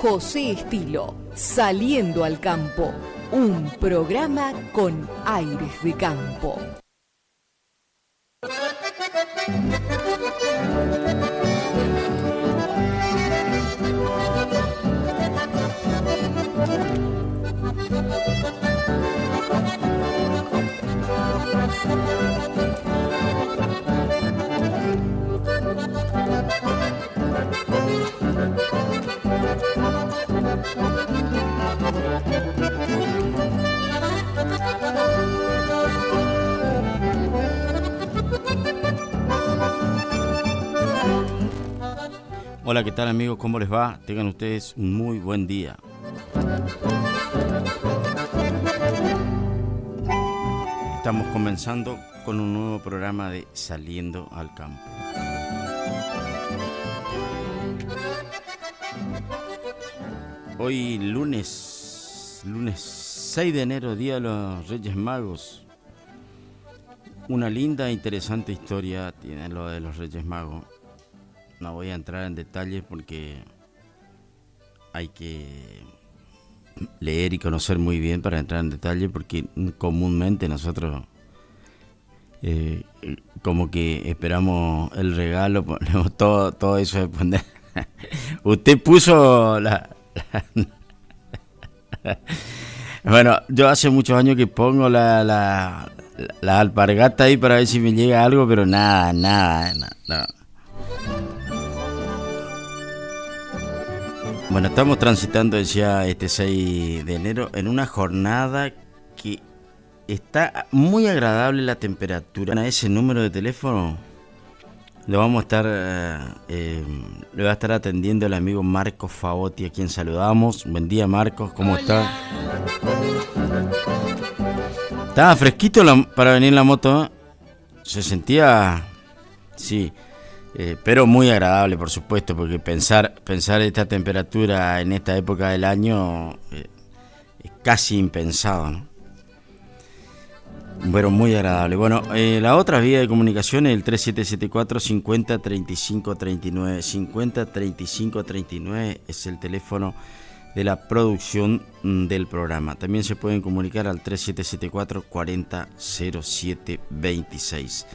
José Estilo, Saliendo al Campo, un programa con aires de campo. Hola, ¿qué tal amigos? ¿Cómo les va? Tengan ustedes un muy buen día. Estamos comenzando con un nuevo programa de Saliendo al Campo. Hoy lunes 6 de enero, Día de los Reyes Magos. Una linda e interesante historia tiene lo de los Reyes Magos. No voy a entrar en detalles porque hay que leer y conocer muy bien para entrar en detalle, porque comúnmente nosotros como que esperamos el regalo, ponemos todo eso de poner. Usted puso Bueno, yo hace muchos años que pongo la alpargata ahí para ver si me llega algo, pero nada. Bueno, estamos transitando, decía, este 6 de enero en una jornada que está muy agradable la temperatura. A ese número de teléfono lo vamos a estar, le va a estar atendiendo el amigo Marcos Favotti, a quien saludamos. Buen día, Marcos, ¿cómo está? Estaba fresquito para venir en la moto, ¿eh? Se sentía, sí. Pero muy agradable, por supuesto, porque pensar esta temperatura en esta época del año es casi impensado, ¿no? Bueno, muy agradable. Bueno, la otra vía de comunicación es el 3774 50 35 39. 50 35 39 es el teléfono de la producción del programa. También se pueden comunicar al 3774 40 07 26.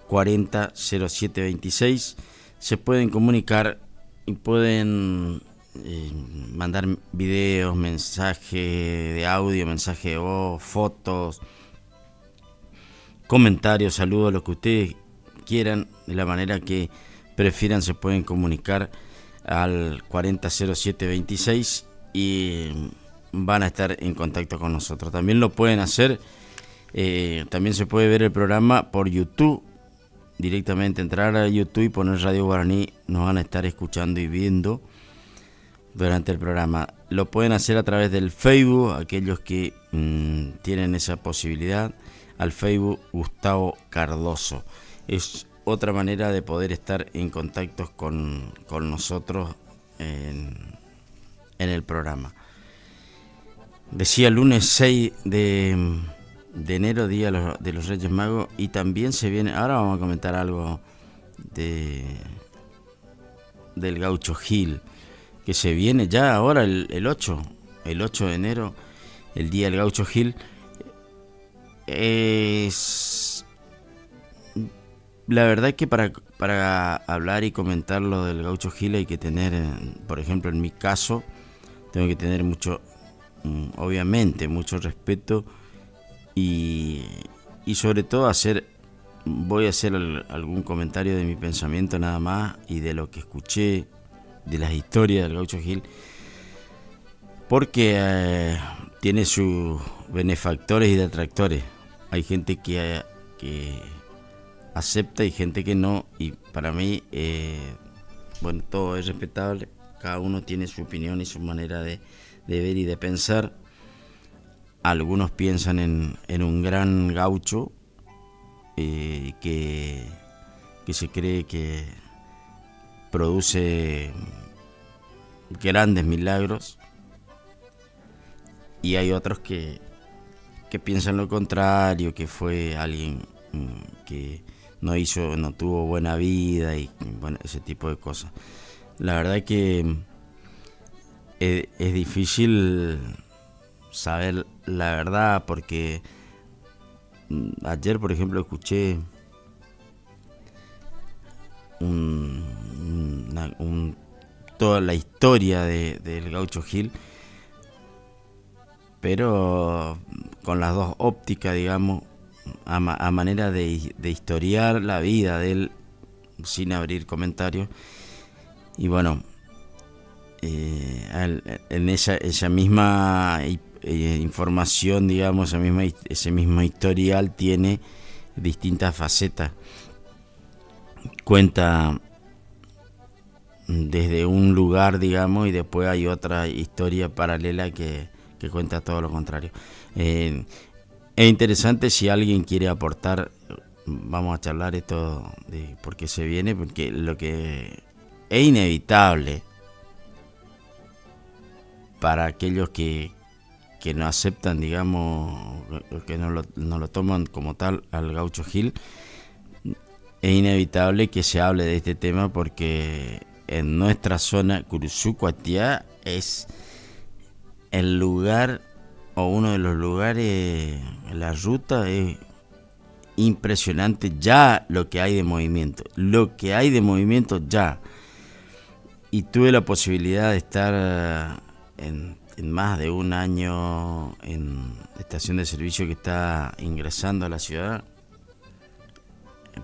400726. Se pueden comunicar y pueden mandar videos, mensajes de audio, mensajes de voz, fotos, comentarios, saludos, lo que ustedes quieran, de la manera que prefieran. Se pueden comunicar al 400726 y van a estar en contacto con nosotros. También lo pueden hacer, también se puede ver el programa por YouTube. Directamente entrar a YouTube y poner Radio Guaraní, nos van a estar escuchando y viendo durante el programa. Lo pueden hacer a través del Facebook, aquellos que tienen esa posibilidad, al Facebook Gustavo Cardoso. Es otra manera de poder estar en contacto con nosotros en el programa. Decía lunes 6 de enero, Día de los Reyes Magos, y también se viene, ahora vamos a comentar algo del Gaucho Gil, que se viene ya ahora el 8 de enero, el Día del Gaucho Gil. Es la verdad que para hablar y comentar lo del Gaucho Gil hay que tener, por ejemplo, en mi caso, tengo que tener obviamente mucho respeto. Y sobre todo voy a hacer algún comentario de mi pensamiento nada más y de lo que escuché de las historias del Gaucho Gil, porque tiene sus benefactores y detractores. Hay gente que acepta y gente que no, y para mí, bueno, todo es respetable, cada uno tiene su opinión y su manera de ver y de pensar. Algunos piensan en un gran gaucho que se cree que produce grandes milagros, y hay otros que piensan lo contrario, que fue alguien que no tuvo buena vida y bueno, ese tipo de cosas. La verdad es que es difícil saber la verdad, porque ayer, por ejemplo, escuché toda la historia del Gaucho Gil, pero con las dos ópticas, digamos, a manera de historiar la vida de él sin abrir comentarios. Y bueno, en esa misma información, digamos, ese mismo historial tiene distintas facetas. Cuenta desde un lugar, digamos, y después hay otra historia paralela que cuenta todo lo contrario. Es interesante si alguien quiere aportar. Vamos a charlar esto de por qué se viene, porque lo que es inevitable para aquellos que no aceptan, digamos, que no lo toman como tal al Gaucho Gil, es inevitable que se hable de este tema, porque en nuestra zona, Curuzú-Cuatiá es el lugar, o uno de los lugares, la ruta es impresionante ya lo que hay de movimiento. Ya. Y tuve la posibilidad de estar en más de un año en estación de servicio que está ingresando a la ciudad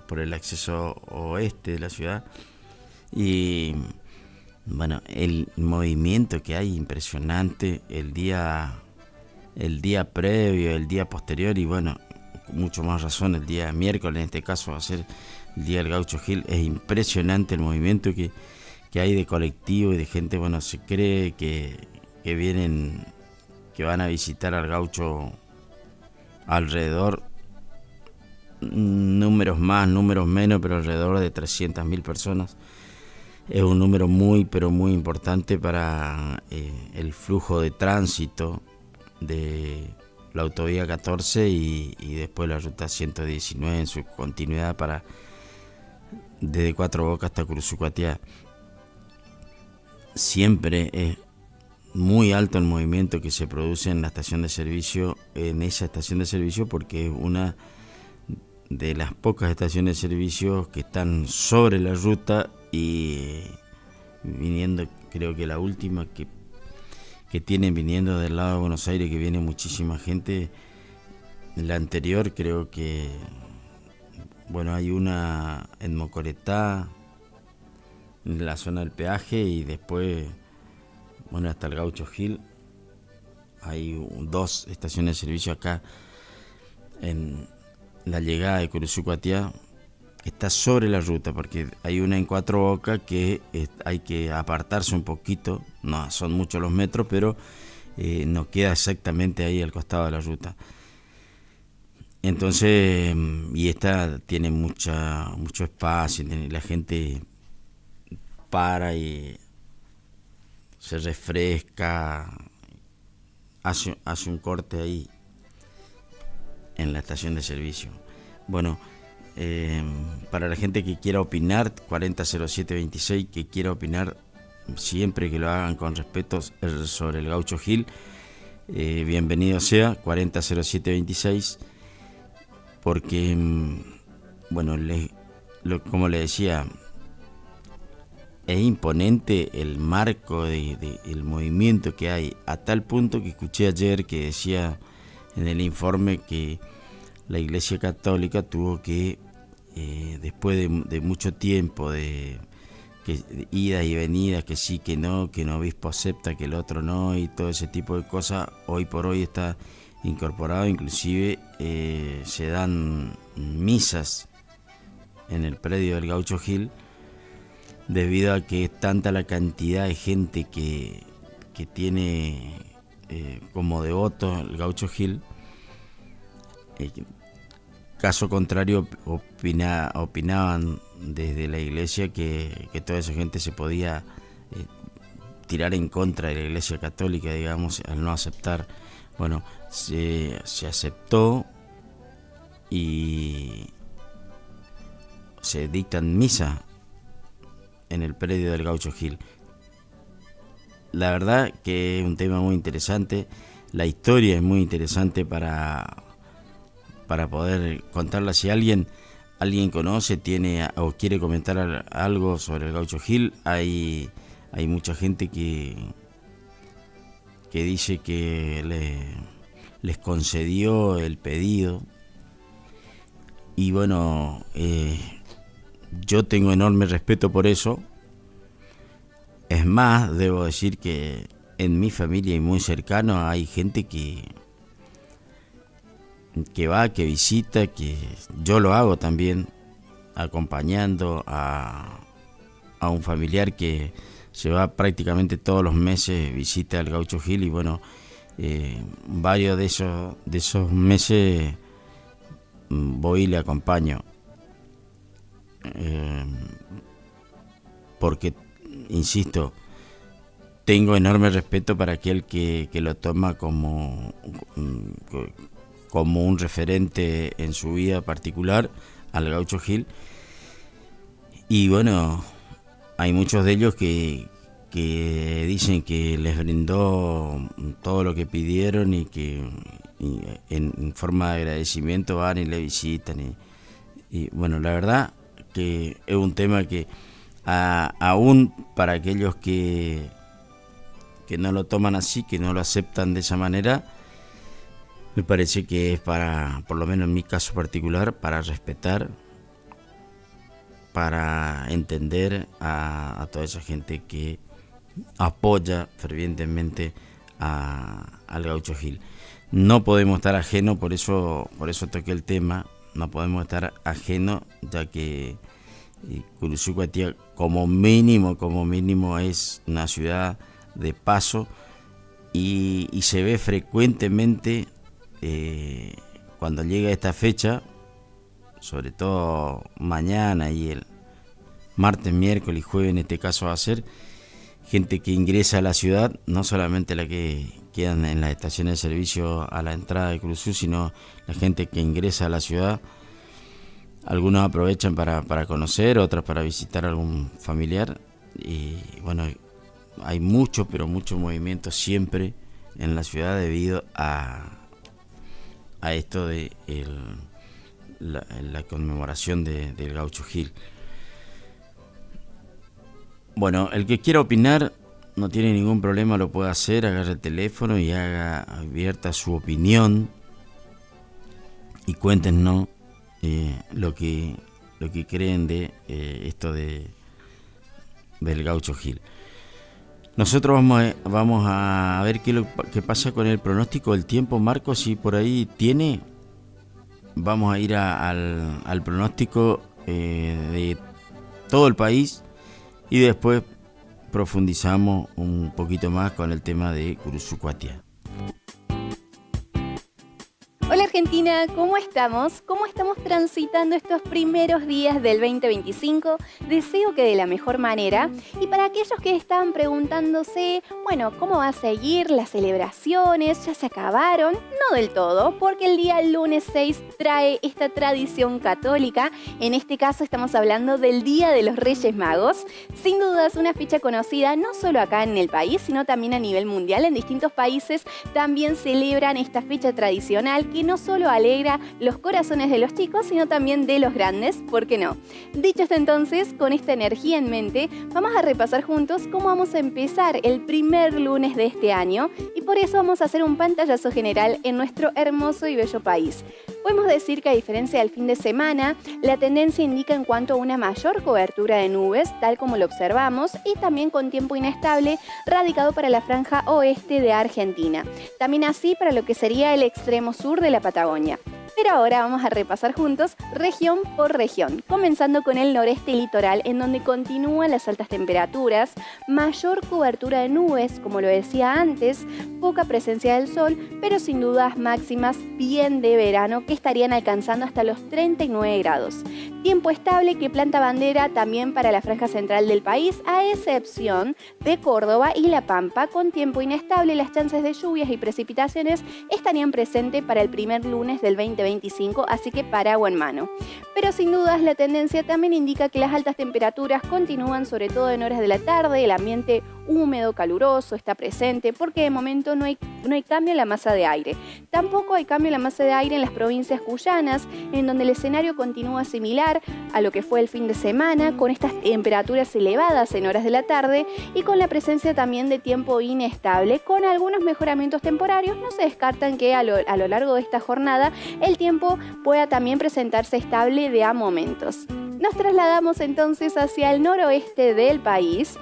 por el acceso oeste de la ciudad. Y bueno, el movimiento que hay impresionante el día previo, el día posterior, y bueno, con mucho más razón el día miércoles, en este caso va a ser el día del Gaucho Gil. Es impresionante el movimiento que hay de colectivo y de gente. Bueno, se cree que vienen, que van a visitar al Gaucho alrededor, números más, números menos, pero alrededor de 300.000 personas. Es un número muy, pero muy importante para el flujo de tránsito de la autovía 14 y después la ruta 119 en su continuidad desde Cuatro Bocas hasta Curuzú-Cuatiá. Siempre es muy alto el movimiento que se produce en la estación de servicio, porque es una de las pocas estaciones de servicio que están sobre la ruta, y viniendo, creo que la última que tienen viniendo del lado de Buenos Aires, que viene muchísima gente. La anterior creo que, bueno, hay una en Mocoretá, en la zona del peaje, y después, bueno, hasta el Gaucho Gil. Hay 2 estaciones de servicio acá en la llegada de Curuzú-Cuatiá, que está sobre la ruta, porque hay una en Cuatro Bocas que hay que apartarse un poquito, no son muchos los metros, pero no queda exactamente ahí al costado de la ruta. Entonces, y esta tiene mucho espacio, la gente para y se refresca, hace un corte ahí en la estación de servicio. Bueno, para la gente que quiera opinar, 400726, que quiera opinar, siempre que lo hagan con respeto sobre el Gaucho Gil, bienvenido sea, 400726, porque, bueno, como le decía, es imponente el marco el movimiento que hay, a tal punto que escuché ayer que decía en el informe que la Iglesia Católica tuvo que, después de mucho tiempo de idas y venidas, que sí, que no obispo acepta, que el otro no, y todo ese tipo de cosas, hoy por hoy está incorporado. Inclusive se dan misas en el predio del Gaucho Gil, debido a que es tanta la cantidad de gente que tiene como devoto el Gaucho Gil. Caso contrario, opinaban desde la iglesia que toda esa gente se podía tirar en contra de la Iglesia Católica, digamos, al no aceptar. Bueno, se aceptó y se dictan misa en el predio del Gaucho Gil. la verdad que es un tema muy interesante. La historia es muy interesante para poder contarla. Si alguien conoce, tiene o quiere comentar algo sobre el Gaucho Gil, hay mucha gente que dice que les concedió el pedido. Y bueno, yo tengo enorme respeto por eso. Es más, debo decir que en mi familia y muy cercano hay gente que va, que visita, que yo lo hago también, acompañando a un familiar que se va prácticamente todos los meses, visita al Gaucho Gil, y bueno, varios de esos meses voy y le acompaño, porque, insisto, tengo enorme respeto para aquel que lo toma como un referente en su vida particular al Gaucho Gil. Y bueno, hay muchos de ellos que dicen que les brindó todo lo que pidieron y que en forma de agradecimiento van y le visitan. Y bueno, la verdad que es un tema que aún para aquellos que no lo toman así, que no lo aceptan de esa manera, me parece que es para, por lo menos en mi caso particular, para respetar, para entender a toda esa gente que apoya fervientemente al Gaucho Gil. No podemos estar ajenos, por eso toqué el tema, no podemos estar ajenos, ya que Curuzucuatía como mínimo es una ciudad de paso, y se ve frecuentemente cuando llega esta fecha, sobre todo mañana y el martes, miércoles y jueves, en este caso va a ser gente que ingresa a la ciudad, no solamente la que quedan en las estaciones de servicio a la entrada de Cruzú, sino la gente que ingresa a la ciudad. Algunos aprovechan para conocer, otros para visitar a algún familiar, y bueno, hay mucho movimiento siempre en la ciudad debido a esto de la conmemoración del Gaucho Gil. Bueno, el que quiera opinar no tiene ningún problema, lo puede hacer, agarre el teléfono y haga abierta su opinión y cuéntenos lo que creen de esto del Gaucho Gil. Nosotros vamos a ver qué pasa con el pronóstico del tiempo. Marcos, si por ahí tiene, vamos a ir al pronóstico de todo el país y después profundizamos un poquito más con el tema de Curuzucuatía. Hola Argentina, ¿cómo estamos? ¿Cómo estamos transitando estos primeros días del 2025? Deseo que de la mejor manera. Y para aquellos que estaban preguntándose, bueno, ¿cómo va a seguir las celebraciones? ¿Ya se acabaron? No del todo, porque el día lunes 6 trae esta tradición católica. En este caso estamos hablando del Día de los Reyes Magos. Sin dudas una fecha conocida no solo acá en el país, sino también a nivel mundial. En distintos países también celebran esta fecha tradicional que no solo alegra los corazones de los chicos, sino también de los grandes, ¿por qué no? Dicho esto entonces, con esta energía en mente, vamos a repasar juntos cómo vamos a empezar el primer lunes de este año, y por eso vamos a hacer un pantallazo general en nuestro hermoso y bello país. Podemos decir que a diferencia del fin de semana, la tendencia indica en cuanto a una mayor cobertura de nubes, tal como lo observamos, y también con tiempo inestable radicado para la franja oeste de Argentina. También así para lo que sería el extremo sur de la Patagonia. Pero ahora vamos a repasar juntos región por región, comenzando con el noreste litoral, en donde continúan las altas temperaturas, mayor cobertura de nubes, como lo decía antes, poca presencia del sol, pero sin dudas máximas bien de verano que estarían alcanzando hasta los 39 grados. Tiempo estable que planta bandera también para la franja central del país, a excepción de Córdoba y La Pampa. Con tiempo inestable, las chances de lluvias y precipitaciones estarían presentes para el primer lunes del 2025, así que paraguas en mano. Pero sin dudas la tendencia también indica que las altas temperaturas continúan, sobre todo en horas de la tarde, el ambiente húmedo, caluroso, está presente, porque de momento no hay cambio en la masa de aire. Tampoco hay cambio en la masa de aire en las provincias cuyanas, en donde el escenario continúa similar a lo que fue el fin de semana, con estas temperaturas elevadas en horas de la tarde y con la presencia también de tiempo inestable, con algunos mejoramientos temporarios. No se descartan que a lo largo de esta jornada el tiempo pueda también presentarse estable de a momentos. Nos trasladamos entonces hacia el noroeste del país,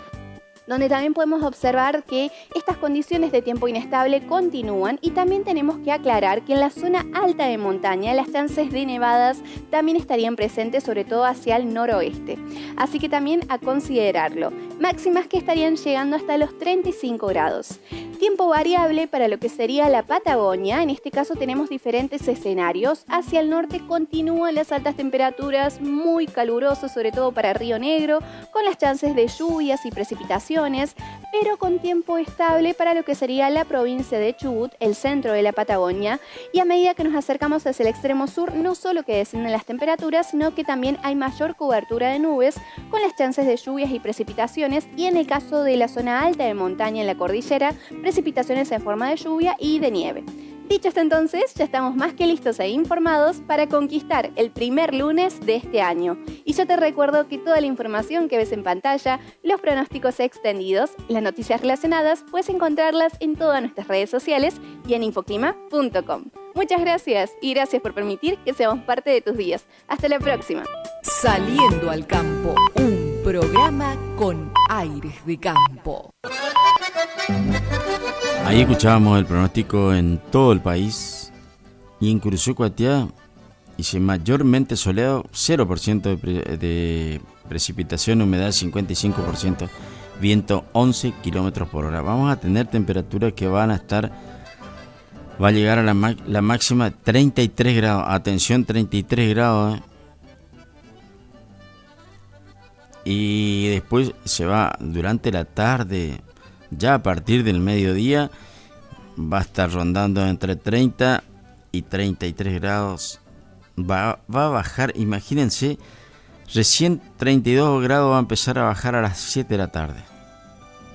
donde también podemos observar que estas condiciones de tiempo inestable continúan, y también tenemos que aclarar que en la zona alta de montaña las chances de nevadas también estarían presentes, sobre todo hacia el noroeste. Así que también a considerarlo. Máximas que estarían llegando hasta los 35 grados. Tiempo variable para lo que sería la Patagonia. En este caso tenemos diferentes escenarios. Hacia el norte continúan las altas temperaturas, muy calurosos, sobre todo para Río Negro, con las chances de lluvias y precipitaciones, pero con tiempo estable para lo que sería la provincia de Chubut, el centro de la Patagonia. Y a medida que nos acercamos hacia el extremo sur, no solo que descienden las temperaturas, sino que también hay mayor cobertura de nubes, con las chances de lluvias y precipitaciones, y en el caso de la zona alta de montaña en la cordillera, precipitaciones en forma de lluvia y de nieve. Dicho esto entonces, ya estamos más que listos e informados para conquistar el primer lunes de este año. Y yo te recuerdo que toda la información que ves en pantalla, los pronósticos extendidos, las noticias relacionadas, puedes encontrarlas en todas nuestras redes sociales y en infoclima.com. Muchas gracias y gracias por permitir que seamos parte de tus días. Hasta la próxima. Saliendo al campo, un programa con aires de campo. Ahí escuchábamos el pronóstico en todo el país, y en Curuzú, Cuatiá, dice mayormente soleado, 0% de precipitación, humedad 55%, viento 11 km por hora. Vamos a tener temperaturas que va a llegar a la máxima de 33 grados, atención, 33 grados, Y después se va durante la tarde, ya a partir del mediodía, va a estar rondando entre 30 y 33 grados. Va a bajar, imagínense, recién 32 grados va a empezar a bajar a las 7 de la tarde.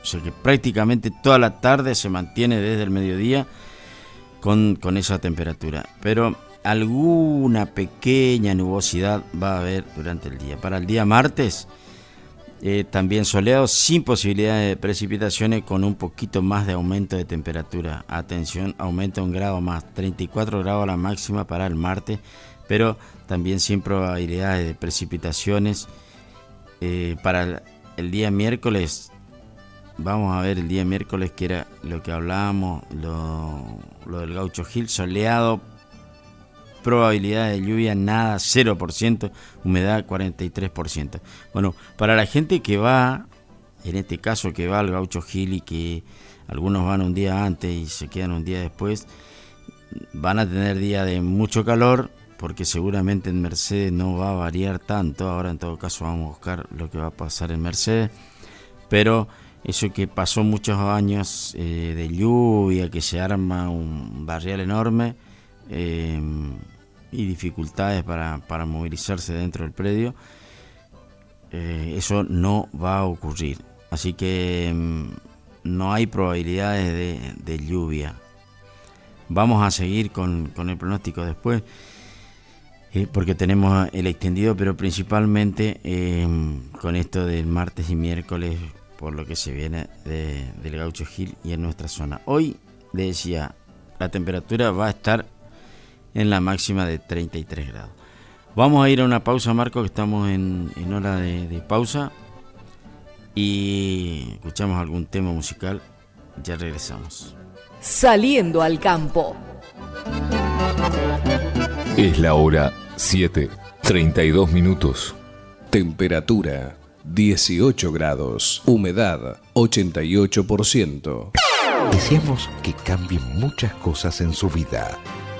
O sea que prácticamente toda la tarde se mantiene desde el mediodía con esa temperatura. Pero alguna pequeña nubosidad va a haber durante el día. Para el día martes, también soleado, sin posibilidad de precipitaciones, con un poquito más de aumento de temperatura. Atención, aumenta 1 grado más, 34 grados la máxima para el martes, pero también sin probabilidades de precipitaciones. Para el día miércoles, vamos a ver el día miércoles, que era lo que hablábamos, lo del Gaucho Gil, soleado, probabilidad de lluvia nada, 0%, humedad 43%. Bueno, para la gente que va, en este caso que va al Gaucho Gil, y que algunos van un día antes y se quedan un día después, van a tener días de mucho calor, porque seguramente en Mercedes no va a variar tanto. Ahora en todo caso vamos a buscar lo que va a pasar en Mercedes, pero eso que pasó muchos años de lluvia, que se arma un barrial enorme, y dificultades para movilizarse dentro del predio, eso no va a ocurrir. Así que no hay probabilidades de lluvia. Vamos a seguir con el pronóstico después, porque tenemos el extendido, pero principalmente con esto del martes y miércoles, por lo que se viene del Gaucho Gil y en nuestra zona. Hoy, le decía, la temperatura va a estar en la máxima de 33 grados. Vamos a ir a una pausa, Marco, que estamos en hora de pausa, y escuchamos algún tema musical. Ya regresamos. Saliendo al campo. Es la hora 7:32 minutos. Temperatura 18 grados. Humedad 88%. Deseamos que cambien muchas cosas en su vida,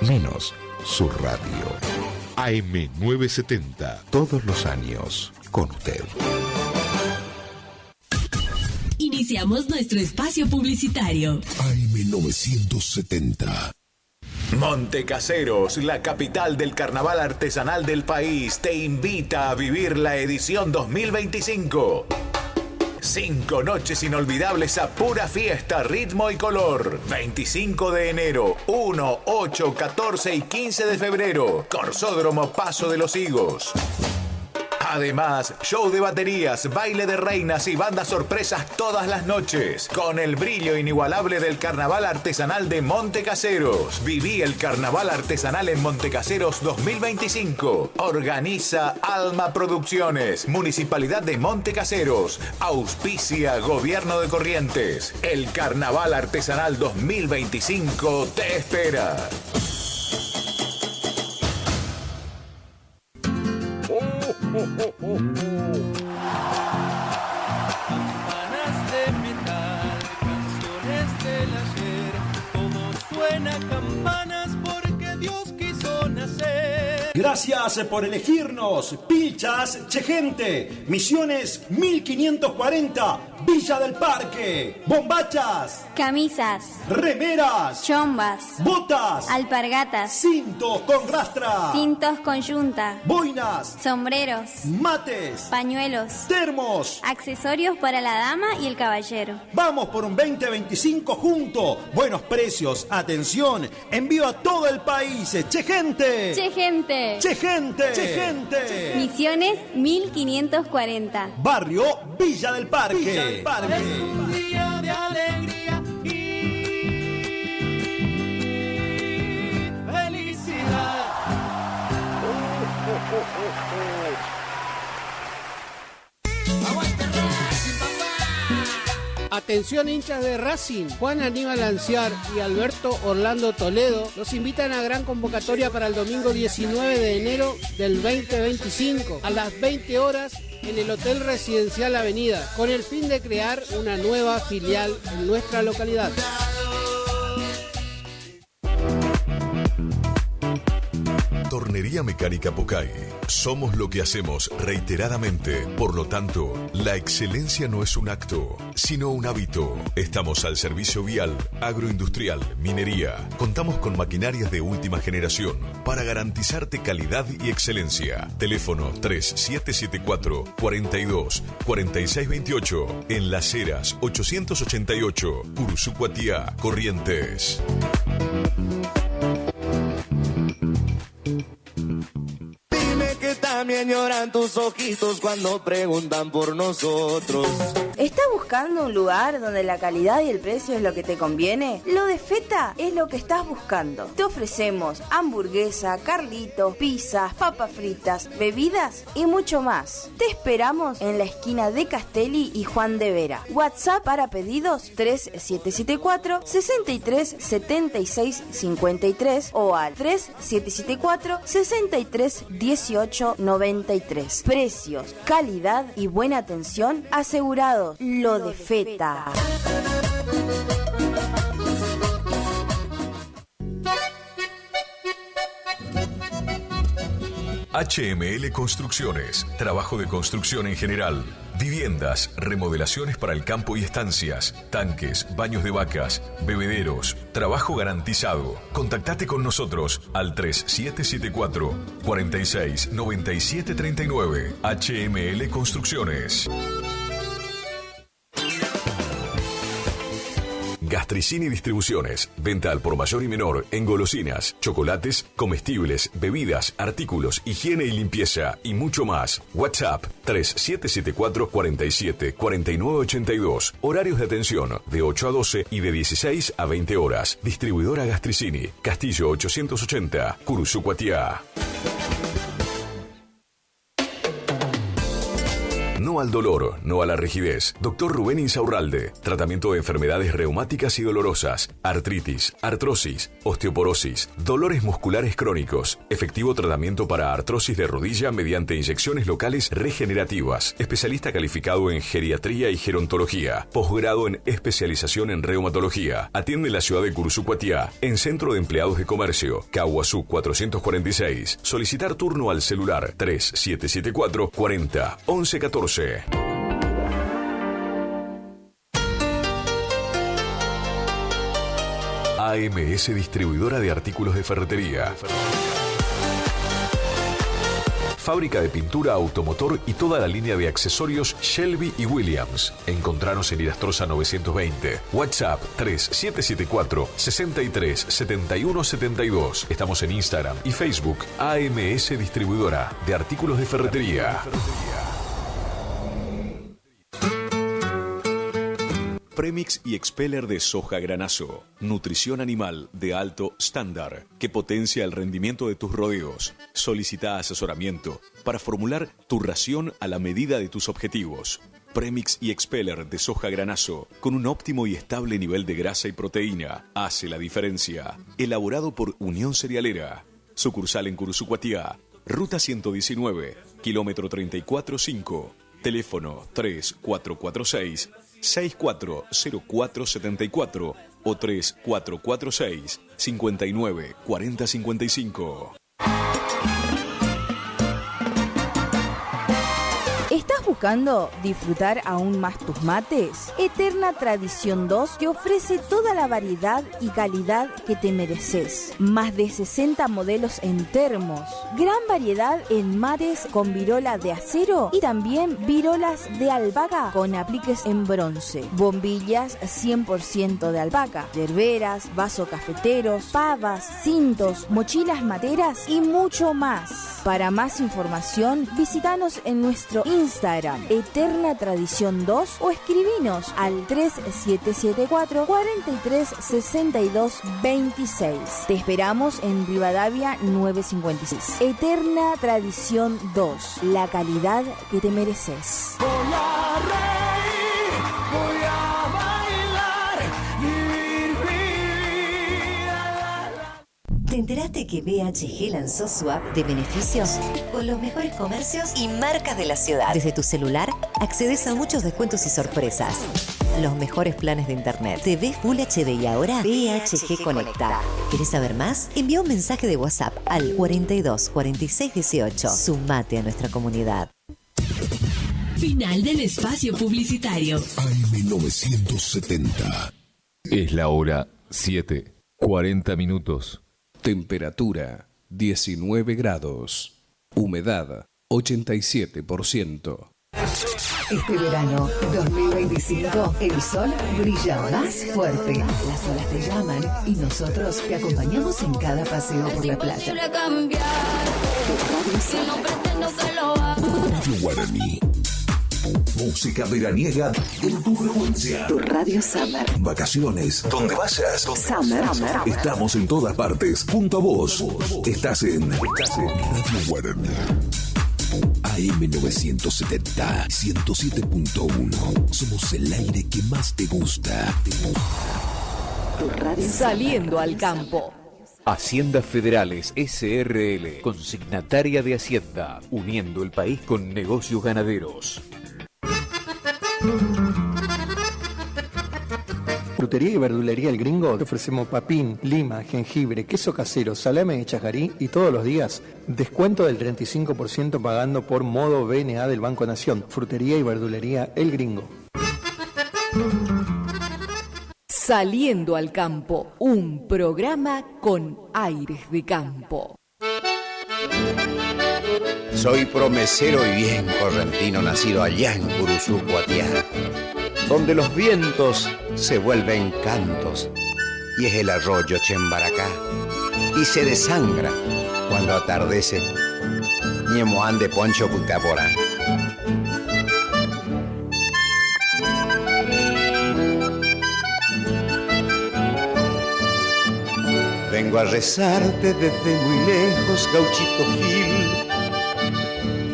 menos su radio. AM970. Todos los años con usted. Iniciamos nuestro espacio publicitario. AM970. Montecaseros, la capital del carnaval artesanal del país, te invita a vivir la edición 2025. 5 noches inolvidables a pura fiesta, ritmo y color. 25 de enero, 1, 8, 14 y 15 de febrero. Corsódromo Paso de los Higos. Además, show de baterías, baile de reinas y bandas sorpresas todas las noches. Con el brillo inigualable del Carnaval Artesanal de Montecaseros. Viví el Carnaval Artesanal en Montecaseros 2025. Organiza Alma Producciones, Municipalidad de Montecaseros. Auspicia Gobierno de Corrientes. El Carnaval Artesanal 2025 te espera. Campanas de metal, canciones del ayer, todo suena a campanas porque Dios quiso nacer. Gracias por elegirnos, Pilchas Chegente, Misiones 1540, Villa del Parque, bombachas, camisas, remeras, chombas, botas, alpargatas, cintos con rastra, cintos con yunta, boinas, sombreros, mates, pañuelos, termos, accesorios para la dama y el caballero. Vamos por un 2025 juntos, buenos precios, atención, envío a todo el país. Chegente, Chegente, Chegente, Chegente. Misiones 1540, Barrio Villa del Parque. Es un día de alegría y felicidad. Atención hinchas de Racing, Juan Aníbal Anciar y Alberto Orlando Toledo los invitan a gran convocatoria para el domingo 19 de enero del 2025 a las 20 horas en el Hotel Residencial Avenida, con el fin de crear una nueva filial en nuestra localidad. Tornería Mecánica Pocay. Somos lo que hacemos reiteradamente. Por lo tanto, la excelencia no es un acto, sino un hábito. Estamos al servicio vial, agroindustrial, minería. Contamos con maquinarias de última generación para garantizarte calidad y excelencia. Teléfono 3774 42 46 28. En Las Heras 888. Cursucuatiá, Corrientes. Que también lloran tus ojitos cuando preguntan por nosotros. ¿Estás buscando un lugar donde la calidad y el precio es lo que te conviene? Lo de Feta es lo que estás buscando. Te ofrecemos hamburguesa, carlitos, pizzas, papas fritas, bebidas y mucho más. Te esperamos en la esquina de Castelli y Juan de Vera. WhatsApp para pedidos 3774 63 76 53 o al 3774 63 18 93. Precios, calidad y buena atención asegurados. Lo de Feta. HML Construcciones. Trabajo de construcción en general. Viviendas, remodelaciones para el campo y estancias, tanques, baños de vacas, bebederos, trabajo garantizado. Contactate con nosotros al 3774 46 97 39. HML Construcciones. Gastricini Distribuciones. Venta al por mayor y menor en golosinas, chocolates, comestibles, bebidas, artículos, higiene y limpieza y mucho más. WhatsApp 3774 47 49 82. Horarios de atención de 8 a 12 y de 16 a 20 horas. Distribuidora Gastricini. Castillo 880. Cursucuatiá. No al dolor, no a la rigidez. Dr. Rubén Insaurralde. Tratamiento de enfermedades reumáticas y dolorosas, artritis, artrosis, osteoporosis, dolores musculares crónicos. Efectivo tratamiento para artrosis de rodilla mediante inyecciones locales regenerativas. Especialista calificado en geriatría y gerontología. Posgrado en especialización en reumatología. Atiende en la ciudad de Cursucuatiá, en Centro de Empleados de Comercio, Caguazú 446. Solicitar turno al celular 3774 40 11 14. AMS Distribuidora de Artículos de Ferretería. Fábrica de pintura automotor y toda la línea de accesorios Shelby y Williams. Encontranos en Irastrosa 920. WhatsApp 3774 63 71 72. Estamos en Instagram y Facebook. AMS Distribuidora de Artículos de Ferretería. Premix y Expeller de soja granazo. Nutrición animal de alto estándar que potencia el rendimiento de tus rodeos. Solicita asesoramiento para formular tu ración a la medida de tus objetivos. Premix y Expeller de soja granazo con un óptimo y estable nivel de grasa y proteína hace la diferencia. Elaborado por Unión Cerealera. Sucursal en Curuzucuatiá. Ruta 119, kilómetro 34.5. Teléfono 3446 640474 o 3446 59 40 55. ¿Estás buscando disfrutar aún más tus mates? Eterna Tradición 2 te ofrece toda la variedad y calidad que te mereces. Más de 60 modelos en termos, gran variedad en mates con virola de acero y también virolas de albahaca con apliques en bronce, bombillas 100% de albahaca, yerberas, vasocafeteros, pavas, cintos, mochilas materas y mucho más. Para más información, visítanos en nuestro Instagram, Eterna Tradición 2, o escribinos al 3774 43 62 26. Te esperamos en Rivadavia 956. Eterna Tradición 2, la calidad que te mereces. Voy a reír, voy a bailar, vivir vida. ¿Te enteraste que BHG lanzó su app de beneficios con los mejores comercios y marcas de la ciudad? Desde tu celular accedes a muchos descuentos y sorpresas. Los mejores planes de internet. TV Full HD y ahora BHG Conecta. ¿Querés saber más? Envía un mensaje de WhatsApp al 42 46 18. Sumate a nuestra comunidad. Final del espacio publicitario. AM970. Es la hora 7, 40 minutos. Temperatura 19 grados. Humedad 87%. Este verano 2025, el sol brilla más fuerte. Las olas te llaman y nosotros te acompañamos en cada paseo por la playa. Radio Guaraní. Música veraniega en tu frecuencia. Tu Radio Summer. Vacaciones. Donde vayas. Summer. Estamos en todas partes. Junto a vos. Estás en Radio Guaraní. AM970 107.1. Somos el aire que más te gusta. Tu radio. Saliendo al campo. Haciendas Federales SRL, consignataria de Hacienda, uniendo el país con negocios ganaderos. Frutería y verdulería El Gringo te ofrecemos papín, lima, jengibre, queso casero, salame de chajarí y todos los días descuento del 35% pagando por modo BNA del Banco Nación. Frutería y verdulería El Gringo. Saliendo al campo, un programa con aires de campo. Soy promesero y bien correntino, nacido allá en Curuzucuatiá, donde los vientos se vuelven cantos y es el arroyo Chembaracá y se desangra cuando atardece Ñemoán de Poncho Pucaporá. Vengo a rezarte desde muy lejos, gauchito Gil.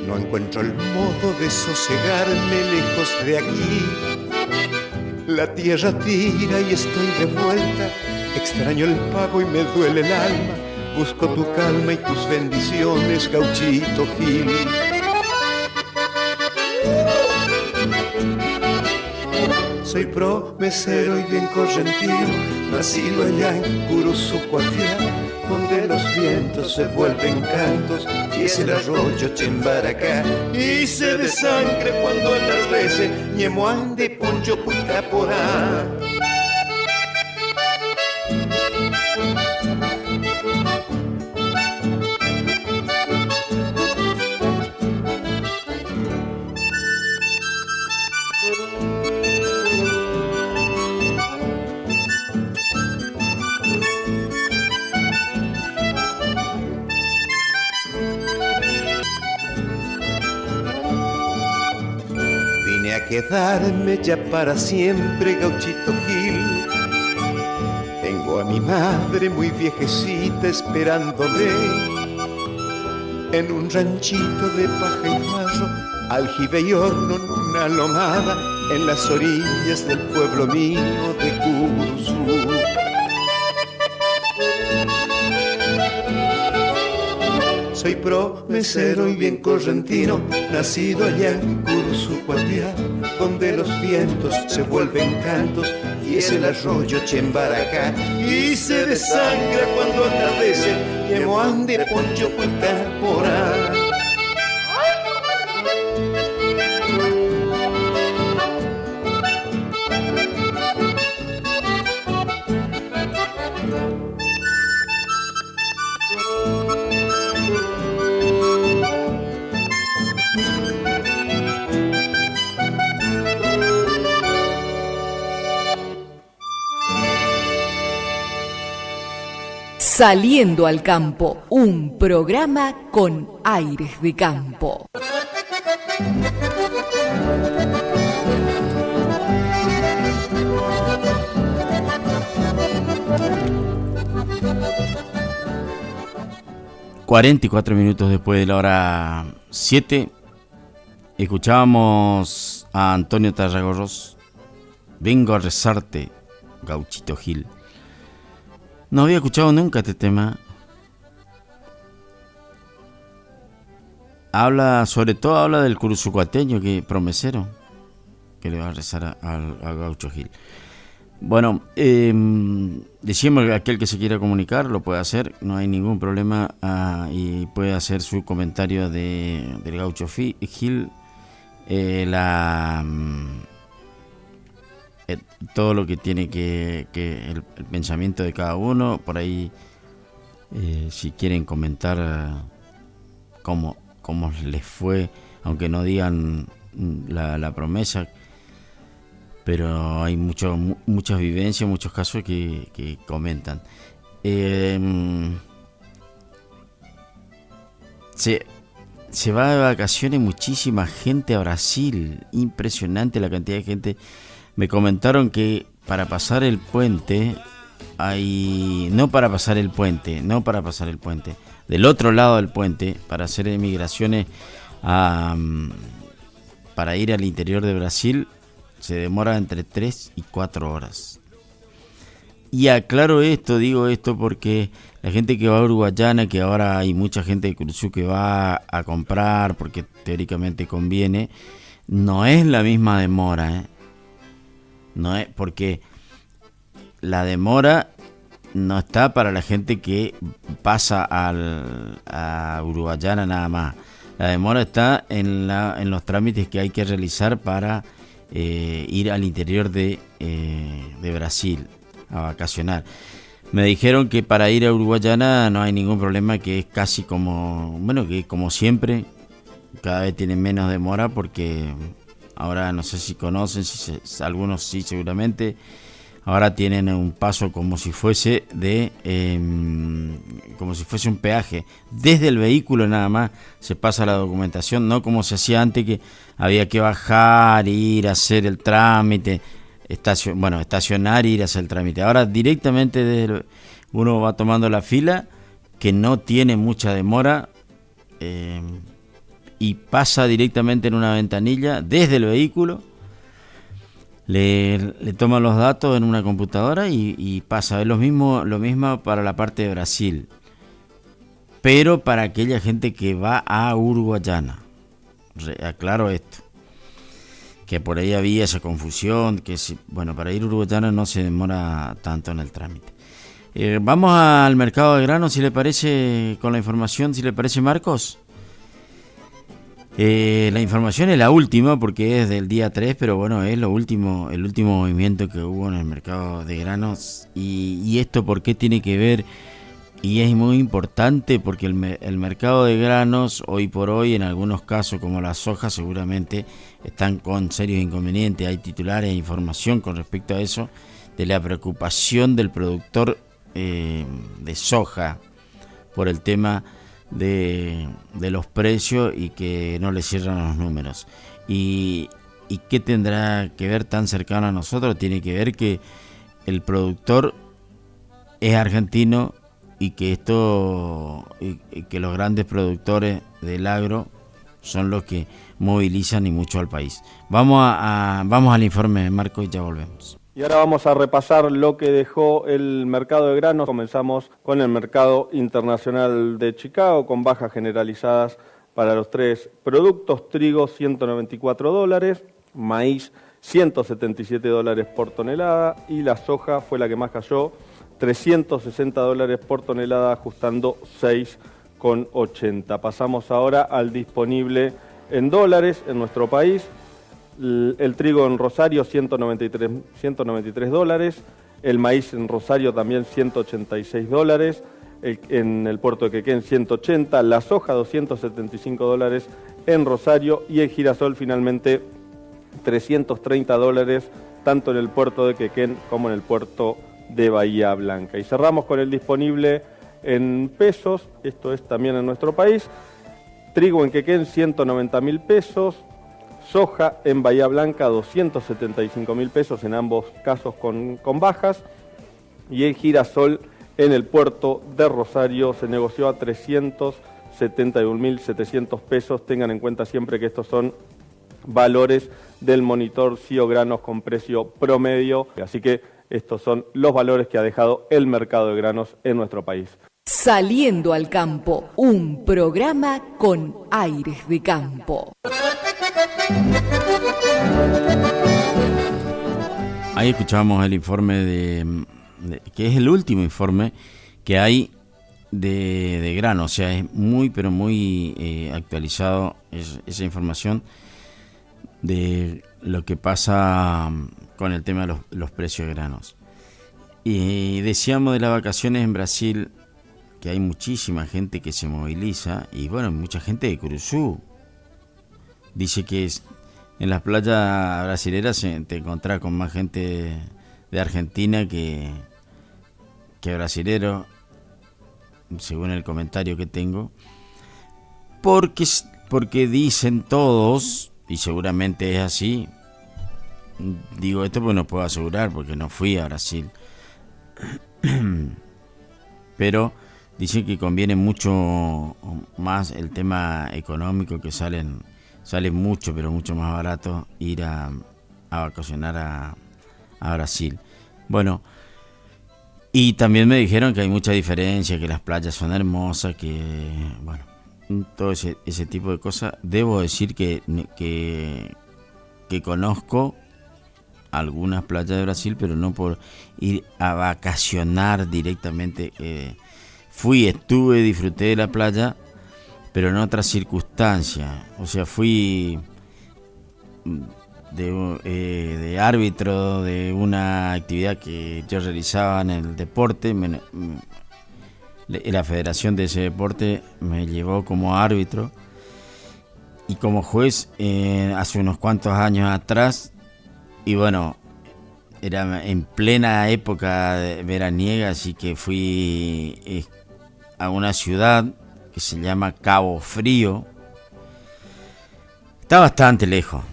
No encuentro el modo de sosegarme lejos de aquí. La tierra tira y estoy de vuelta. Extraño el pago y me duele el alma. Busco tu calma y tus bendiciones, gauchito Gil. Soy promesero y bien correntino, nacido allá en Curuzucuatiá, donde los vientos se vuelven cantos y es el arroyo Chembaracá. Y se desangre cuando atardece Ñemoán de Poncho Pucaporá. quedarme ya para siempre, Gauchito Gil. Tengo a mi madre muy viejecita esperándome en un ranchito de paja y barro, aljibe y horno en una lomada, en las orillas del pueblo mío de Curuzú. Soy promesero y bien correntino, nacido allá en Curuzú, Guatiá, donde los vientos se vuelven cantos y es el arroyo Chembaracá, y se desangra cuando atardece, Yemoán de Poncho por temporada. Saliendo al campo, un programa con aires de campo. ...44 después de la hora 7... escuchábamos a Antonio Tarragorros. Vengo a rezarte, Gauchito Gil. No había escuchado nunca este tema. Sobre todo habla del curuzucuateño, que promesero, que le va a rezar a Gaucho Gil. Bueno, decimos que aquel que se quiera comunicar lo puede hacer, no hay ningún problema, y puede hacer su comentario del Gaucho Gil, todo lo que tiene que el pensamiento de cada uno. Por ahí, si quieren comentar cómo les fue, aunque no digan la promesa, pero hay muchas vivencias, muchos casos que comentan. Se va de vacaciones muchísima gente a Brasil, impresionante la cantidad de gente. Me comentaron que para pasar el puente no para pasar el puente, del otro lado del puente, para hacer emigraciones para ir al interior de Brasil, se demora entre 3 y 4 horas. Y digo esto porque la gente que va a Uruguayana, que ahora hay mucha gente de Curuzú que va a comprar porque teóricamente conviene, no es la misma demora, No es, porque la demora no está para la gente que pasa a Uruguayana nada más. La demora está en los trámites que hay que realizar para ir al interior de Brasil a vacacionar. Me dijeron que para ir a Uruguayana no hay ningún problema, que es casi como siempre, cada vez tienen menos demora, porque ahora no sé si conocen, algunos sí seguramente, ahora tienen un paso como si fuese un peaje. Desde el vehículo nada más se pasa la documentación, no como se hacía antes, que había que bajar, ir a hacer el trámite, estacionar, ir a hacer el trámite. Ahora directamente uno va tomando la fila, que no tiene mucha demora, y pasa directamente en una ventanilla desde el vehículo, le toman los datos en una computadora y pasa. Es lo mismo para la parte de Brasil, pero para aquella gente que va a Uruguayana. Aclaro esto, que por ahí había esa confusión, que para ir a Uruguayana no se demora tanto en el trámite. Vamos al mercado de grano, si le parece, con la información, si le parece, Marcos. La información es la última porque es del día 3, pero bueno, es el último movimiento que hubo en el mercado de granos. Y esto, ¿por qué tiene que ver? Y es muy importante porque el mercado de granos hoy por hoy, en algunos casos como la soja, seguramente están con serios inconvenientes. Hay titulares e información con respecto a eso, de la preocupación del productor de soja por el tema de los precios y que no le cierran los números. Y ¿Y qué tendrá que ver tan cercano a nosotros? Tiene que ver que el productor es argentino y que que los grandes productores del agro son los que movilizan y mucho al país. Vamos al informe, Marco, y ya volvemos. Y ahora vamos a repasar lo que dejó el mercado de granos. Comenzamos con el mercado internacional de Chicago, con bajas generalizadas para los 3 productos. Trigo, $194, maíz, $177 por tonelada, y la soja fue la que más cayó, $360 por tonelada, ajustando 6,80. Pasamos ahora al disponible en dólares en nuestro país. El trigo en Rosario, $193, el maíz en Rosario también $186, en el puerto de Quequén $180, la soja $275 en Rosario, y el girasol finalmente $330, tanto en el puerto de Quequén como en el puerto de Bahía Blanca. Y cerramos con el disponible en pesos, esto es también en nuestro país. Trigo en Quequén, 190.000 pesos. Soja en Bahía Blanca, 275.000 pesos, en ambos casos con bajas. Y el girasol en el puerto de Rosario se negoció a 371.700 pesos. Tengan en cuenta siempre que estos son valores del monitor CIO Granos con precio promedio. Así que estos son los valores que ha dejado el mercado de granos en nuestro país. Saliendo al campo, un programa con aires de campo. Ahí escuchamos el informe que es el último informe que hay de grano, o sea, es muy pero muy actualizado esa información de lo que pasa con el tema de los precios de granos. Y decíamos de las vacaciones en Brasil, que hay muchísima gente que se moviliza, y bueno, mucha gente de Curuzú. Dice que en las playas brasileras te encontrás con más gente de Argentina que brasilero, según el comentario que tengo, porque dicen todos, y seguramente es así, digo esto porque no puedo asegurar porque no fui a Brasil, pero dicen que conviene mucho más el tema económico, que sale mucho, pero mucho más barato ir a vacacionar a Brasil. Bueno, y también me dijeron que hay mucha diferencia, que las playas son hermosas, que bueno, todo ese tipo de cosas. Debo decir que conozco algunas playas de Brasil, pero no por ir a vacacionar directamente. Estuve, disfruté de la playa, pero en otras circunstancias. O sea, fui de árbitro de una actividad que yo realizaba en el deporte. La federación de ese deporte me llevó como árbitro, y como juez hace unos cuantos años atrás, y bueno, era en plena época veraniega, así que fui a una ciudad que se llama Cabo Frío. Está bastante lejos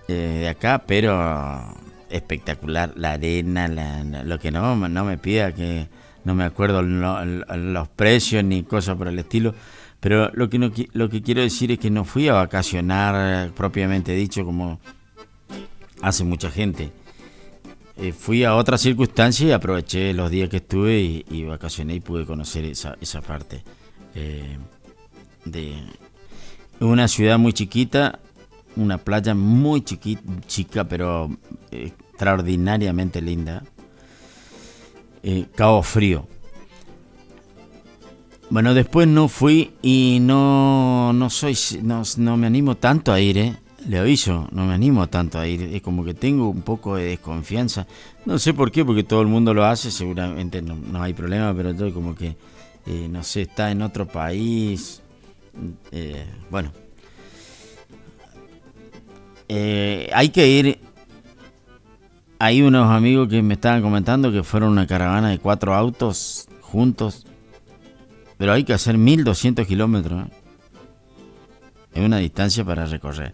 de acá, pero espectacular. La arena, lo que no me pida, que no me acuerdo los precios ni cosas por el estilo, pero lo que quiero decir es que no fui a vacacionar propiamente dicho, como hace mucha gente. Fui a otra circunstancia y aproveché los días que estuve y vacacioné, y pude conocer esa parte de una ciudad muy chiquita, una playa muy chica, pero extraordinariamente linda. Cabo Frío. Bueno, después no fui y no me animo tanto a ir, le aviso, no me animo tanto a ir. Es como que tengo un poco de desconfianza. No sé por qué, porque todo el mundo lo hace, seguramente no hay problema, pero yo como que, no sé, está en otro país. Bueno. Hay que ir. Hay unos amigos que me estaban comentando que fueron una caravana de 4 autos juntos, pero hay que hacer 1.200 kilómetros. Es una distancia para recorrer.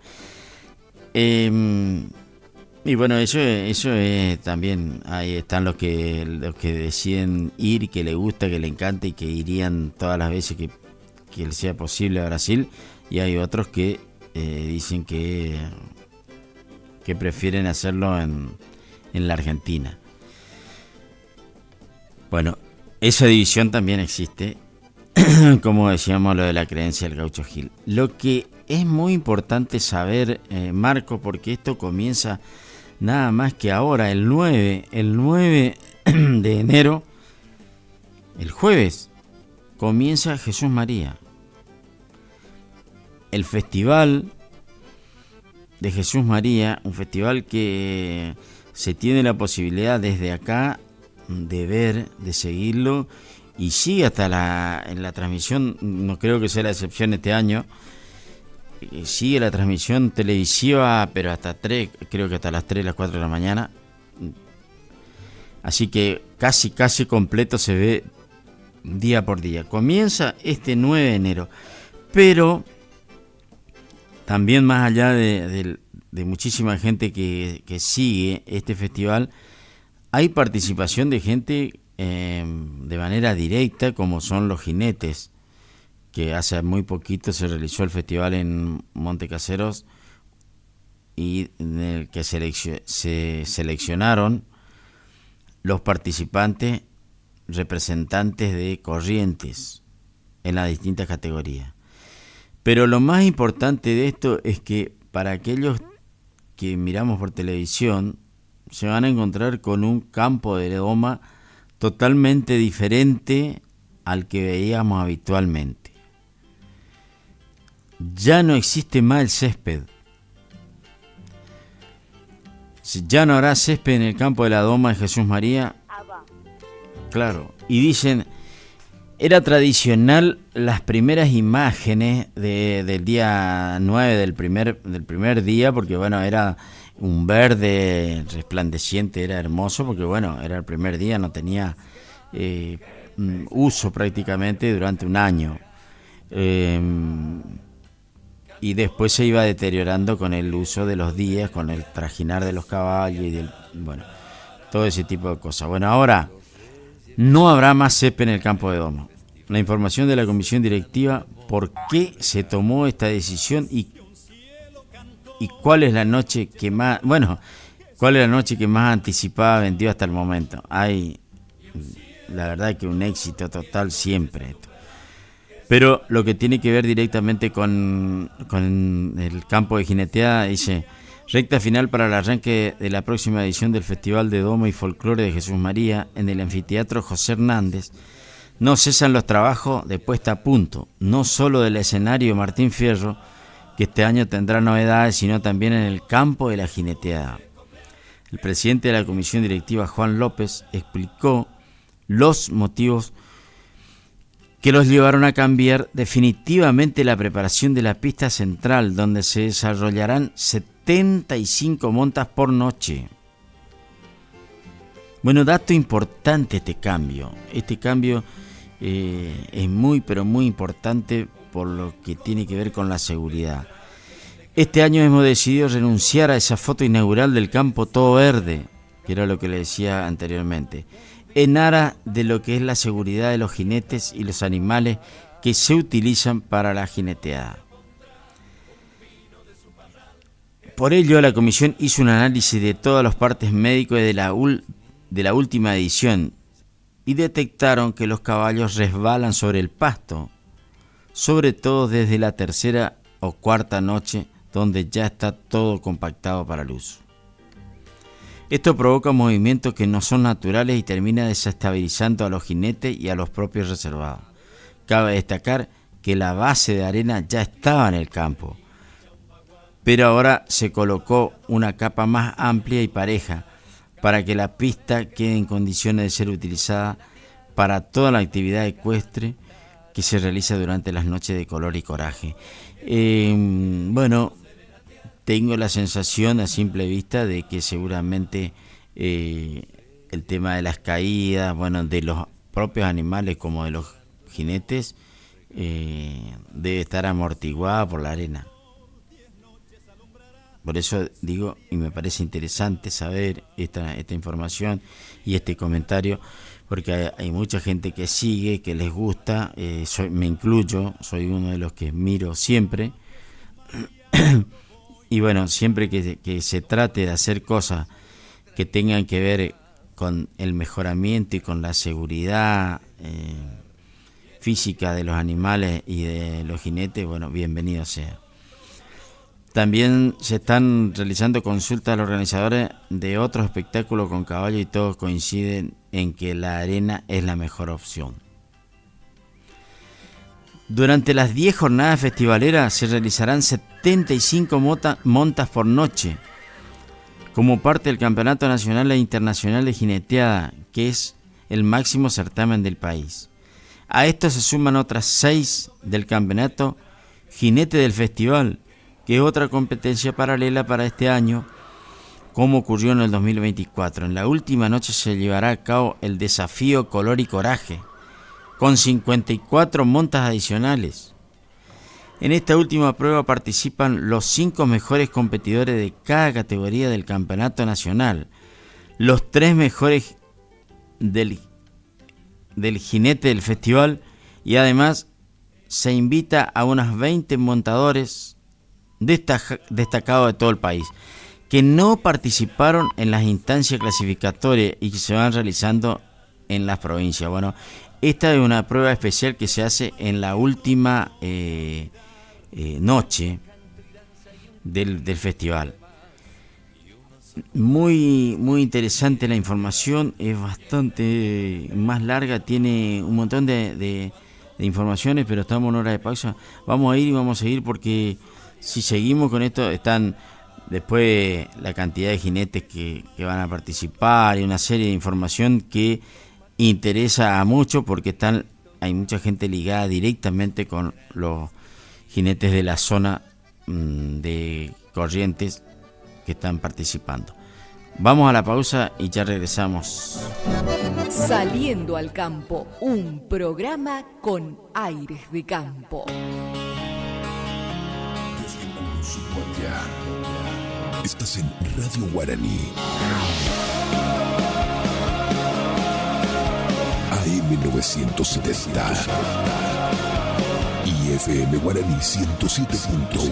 Y bueno, eso es también, ahí están los que deciden ir, que les gusta, que les encanta y que irían todas las veces que les sea posible a Brasil, y hay otros que dicen que prefieren hacerlo en la Argentina. Bueno, esa división también existe, como decíamos, lo de la creencia del Gaucho Gil. Lo que es muy importante saber, Marco, porque esto comienza nada más que ahora, el 9 de enero, el jueves, comienza Jesús María. El festival de Jesús María, un festival que se tiene la posibilidad desde acá de ver, de seguirlo, y sigue hasta en la transmisión, no creo que sea la excepción este año, sigue la transmisión televisiva, pero hasta creo que hasta las 3, las 4 de la mañana. Así que casi completo se ve día por día. Comienza este 9 de enero, pero también más allá de muchísima gente que sigue este festival, hay participación de gente de manera directa, como son los jinetes, que hace muy poquito se realizó el festival en Montecaseros, y en el que se seleccionaron los participantes representantes de Corrientes en las distintas categorías. Pero lo más importante de esto es que para aquellos que miramos por televisión se van a encontrar con un campo de doma totalmente diferente al que veíamos habitualmente. Ya no existe más el césped. Ya no habrá césped en el campo de la Doma de Jesús María. Claro, y dicen, era tradicional las primeras imágenes del día 9 del primer día, porque bueno, era un verde resplandeciente, era hermoso, porque bueno, era el primer día, no tenía uso prácticamente durante un año. Y después se iba deteriorando con el uso de los días, con el trajinar de los caballos y bueno, todo ese tipo de cosas. Bueno, ahora no habrá más césped en el campo de Doma. La información de la comisión directiva, por qué se tomó esta decisión y cuál es la noche que más, anticipada vendió hasta el momento. Hay, la verdad, que un éxito total siempre esto. Pero lo que tiene que ver directamente con el campo de jineteada, dice: recta final para el arranque de la próxima edición del Festival de Doma y Folclore de Jesús María en el Anfiteatro José Hernández. No cesan los trabajos de puesta a punto, no solo del escenario Martín Fierro, que este año tendrá novedades, sino también en el campo de la jineteada. El presidente de la comisión directiva, Juan López, explicó los motivos que los llevaron a cambiar definitivamente la preparación de la pista central, donde se desarrollarán 75 montas por noche. Bueno, dato importante este cambio. Este cambio es muy, pero muy importante por lo que tiene que ver con la seguridad. Este año hemos decidido renunciar a esa foto inaugural del campo todo verde, que era lo que le decía anteriormente, en aras de lo que es la seguridad de los jinetes y los animales que se utilizan para la jineteada. Por ello, la comisión hizo un análisis de todos los partes médicos de la última edición y detectaron que los caballos resbalan sobre el pasto, sobre todo desde la tercera o cuarta noche, donde ya está todo compactado para el uso. Esto provoca movimientos que no son naturales y termina desestabilizando a los jinetes y a los propios reservados. Cabe destacar que la base de arena ya estaba en el campo, pero ahora se colocó una capa más amplia y pareja para que la pista quede en condiciones de ser utilizada para toda la actividad ecuestre que se realiza durante las noches de color y coraje. Bueno, tengo la sensación a simple vista de que seguramente el tema de las caídas, bueno, de los propios animales como de los jinetes, debe estar amortiguada por la arena. Por eso digo, y me parece interesante saber esta información y este comentario, porque hay mucha gente que sigue, que les gusta, me incluyo, soy uno de los que miro siempre. Y bueno, siempre que se trate de hacer cosas que tengan que ver con el mejoramiento y con la seguridad física de los animales y de los jinetes, bueno, bienvenido sea. También se están realizando consultas a los organizadores de otros espectáculos con caballo y todos coinciden en que la arena es la mejor opción. Durante las 10 jornadas festivaleras se realizarán 75 montas por noche, como parte del Campeonato Nacional e Internacional de Jineteada, que es el máximo certamen del país. A esto se suman otras 6 del Campeonato Jinete del Festival, que es otra competencia paralela para este año, como ocurrió en el 2024. En la última noche se llevará a cabo el desafío Color y Coraje, con 54 montas adicionales. En esta última prueba participan los 5 mejores competidores de cada categoría del campeonato nacional, los 3 mejores del jinete del festival, y además se invita a unos 20 montadores destacados de todo el país, que no participaron en las instancias clasificatorias y que se van realizando en las provincias. Bueno, esta es una prueba especial que se hace en la última noche del festival. Muy interesante la información, es bastante más larga, tiene un montón de informaciones, pero estamos en hora de pausa. Vamos a ir y vamos a seguir, porque si seguimos con esto, están después la cantidad de jinetes que van a participar y una serie de información que interesa a muchos, porque hay mucha gente ligada directamente con los jinetes de la zona de Corrientes que están participando. Vamos a la pausa y ya regresamos. Saliendo al campo, un programa con aires de campo. Estás en Radio Guaraní. AM 970 y FM Guaraní 107.1.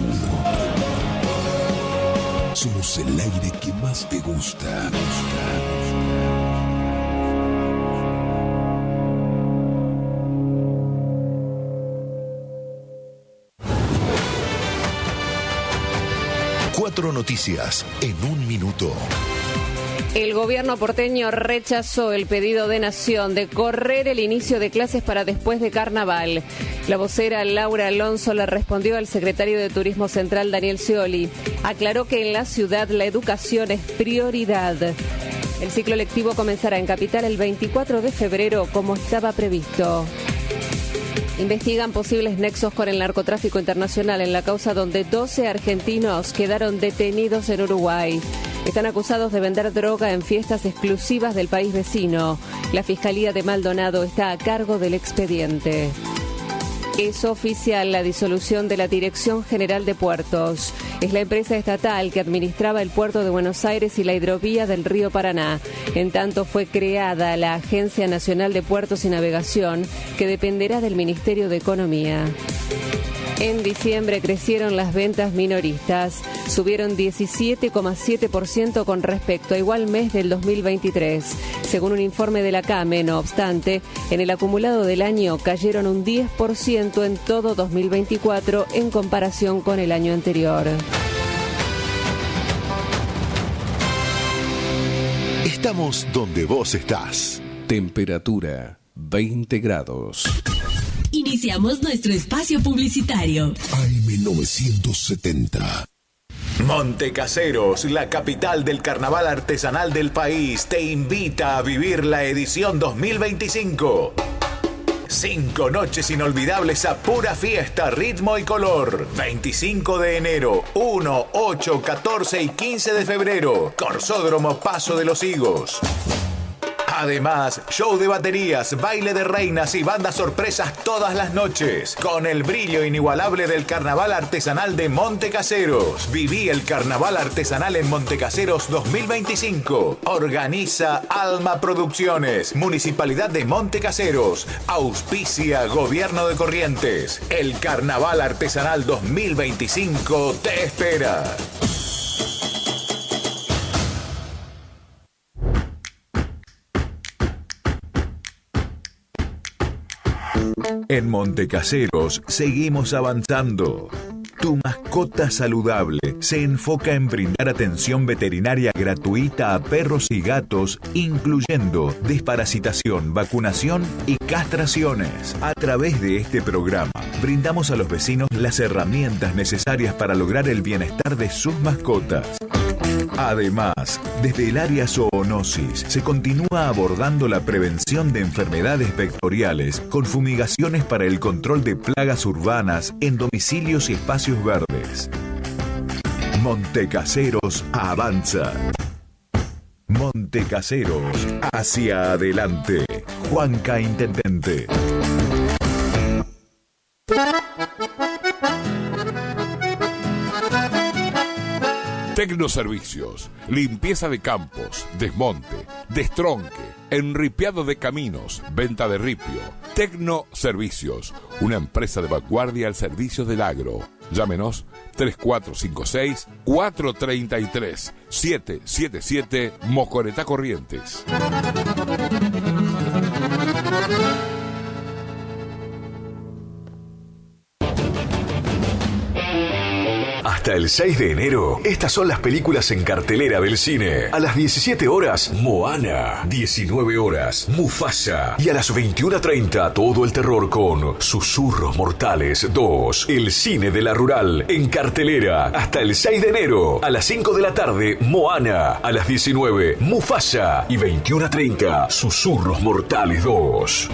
Somos el aire que más te gusta. Cuatro noticias en un minuto. El gobierno porteño rechazó el pedido de Nación de correr el inicio de clases para después de Carnaval. La vocera Laura Alonso le respondió al secretario de Turismo Central, Daniel Scioli. Aclaró que en la ciudad la educación es prioridad. El ciclo lectivo comenzará en Capital el 24 de febrero, como estaba previsto. Investigan posibles nexos con el narcotráfico internacional en la causa donde 12 argentinos quedaron detenidos en Uruguay. Están acusados de vender droga en fiestas exclusivas del país vecino. La Fiscalía de Maldonado está a cargo del expediente. Es oficial la disolución de la Dirección General de Puertos. Es la empresa estatal que administraba el puerto de Buenos Aires y la hidrovía del río Paraná. En tanto fue creada la Agencia Nacional de Puertos y Navegación, que dependerá del Ministerio de Economía. En diciembre crecieron las ventas minoristas, subieron 17,7% con respecto a igual mes del 2023. Según un informe de la CAME, no obstante, en el acumulado del año cayeron un 10% en todo 2024 en comparación con el año anterior. Estamos donde vos estás. Temperatura 20 grados. Iniciamos nuestro espacio publicitario. AM 970. Montecaseros, la capital del carnaval artesanal del país, te invita a vivir la edición 2025. 5 noches inolvidables a pura fiesta, ritmo y color. 25 de enero, 1, 8, 14 y 15 de febrero. Corsódromo Paso de los Higos. Además, show de baterías, baile de reinas y bandas sorpresas todas las noches, con el brillo inigualable del Carnaval Artesanal de Montecaseros. Viví el Carnaval Artesanal en Montecaseros 2025. Organiza Alma Producciones, Municipalidad de Montecaseros. Auspicia Gobierno de Corrientes. El Carnaval Artesanal 2025 te espera. En Montecaseros seguimos avanzando. Tu mascota saludable se enfoca en brindar atención veterinaria gratuita a perros y gatos, incluyendo desparasitación, vacunación y castraciones. A través de este programa, brindamos a los vecinos las herramientas necesarias para lograr el bienestar de sus mascotas. Además, desde el área zoonosis se continúa abordando la prevención de enfermedades vectoriales con fumigaciones para el control de plagas urbanas en domicilios y espacios verdes. Montecaseros avanza. Montecaseros hacia adelante. Juanca Intendente. Tecnoservicios, limpieza de campos, desmonte, destronque, enripiado de caminos, venta de ripio. Tecnoservicios, una empresa de vanguardia al servicio del agro. Llámenos 3456-433-777 Mocoretá Corrientes. Hasta el 6 de enero, estas son las películas en cartelera del cine. A las 17 horas, Moana. 19 horas, Mufasa. Y a las 21:30, todo el terror con Susurros Mortales 2. El cine de la rural en cartelera. Hasta el 6 de enero, a las 5 de la tarde, Moana. A las 19, Mufasa. Y 21:30, Susurros Mortales 2.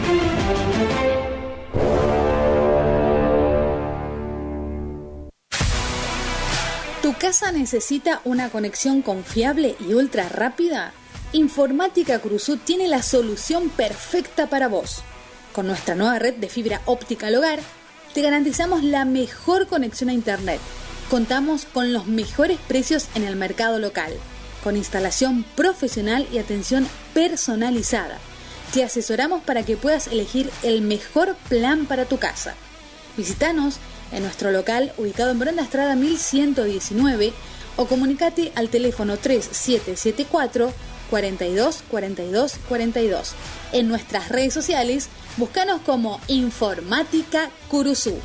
¿Tu casa necesita una conexión confiable y ultra rápida? Informática Cruzú tiene la solución perfecta para vos. Con nuestra nueva red de fibra óptica al hogar, te garantizamos la mejor conexión a internet. Contamos con los mejores precios en el mercado local, con instalación profesional y atención personalizada. Te asesoramos para que puedas elegir el mejor plan para tu casa. Visítanos en nuestro local ubicado en Brenda Estrada 1119 o comunicate al teléfono 3774 42 42 42. En nuestras redes sociales, búscanos como Informática Curuzú.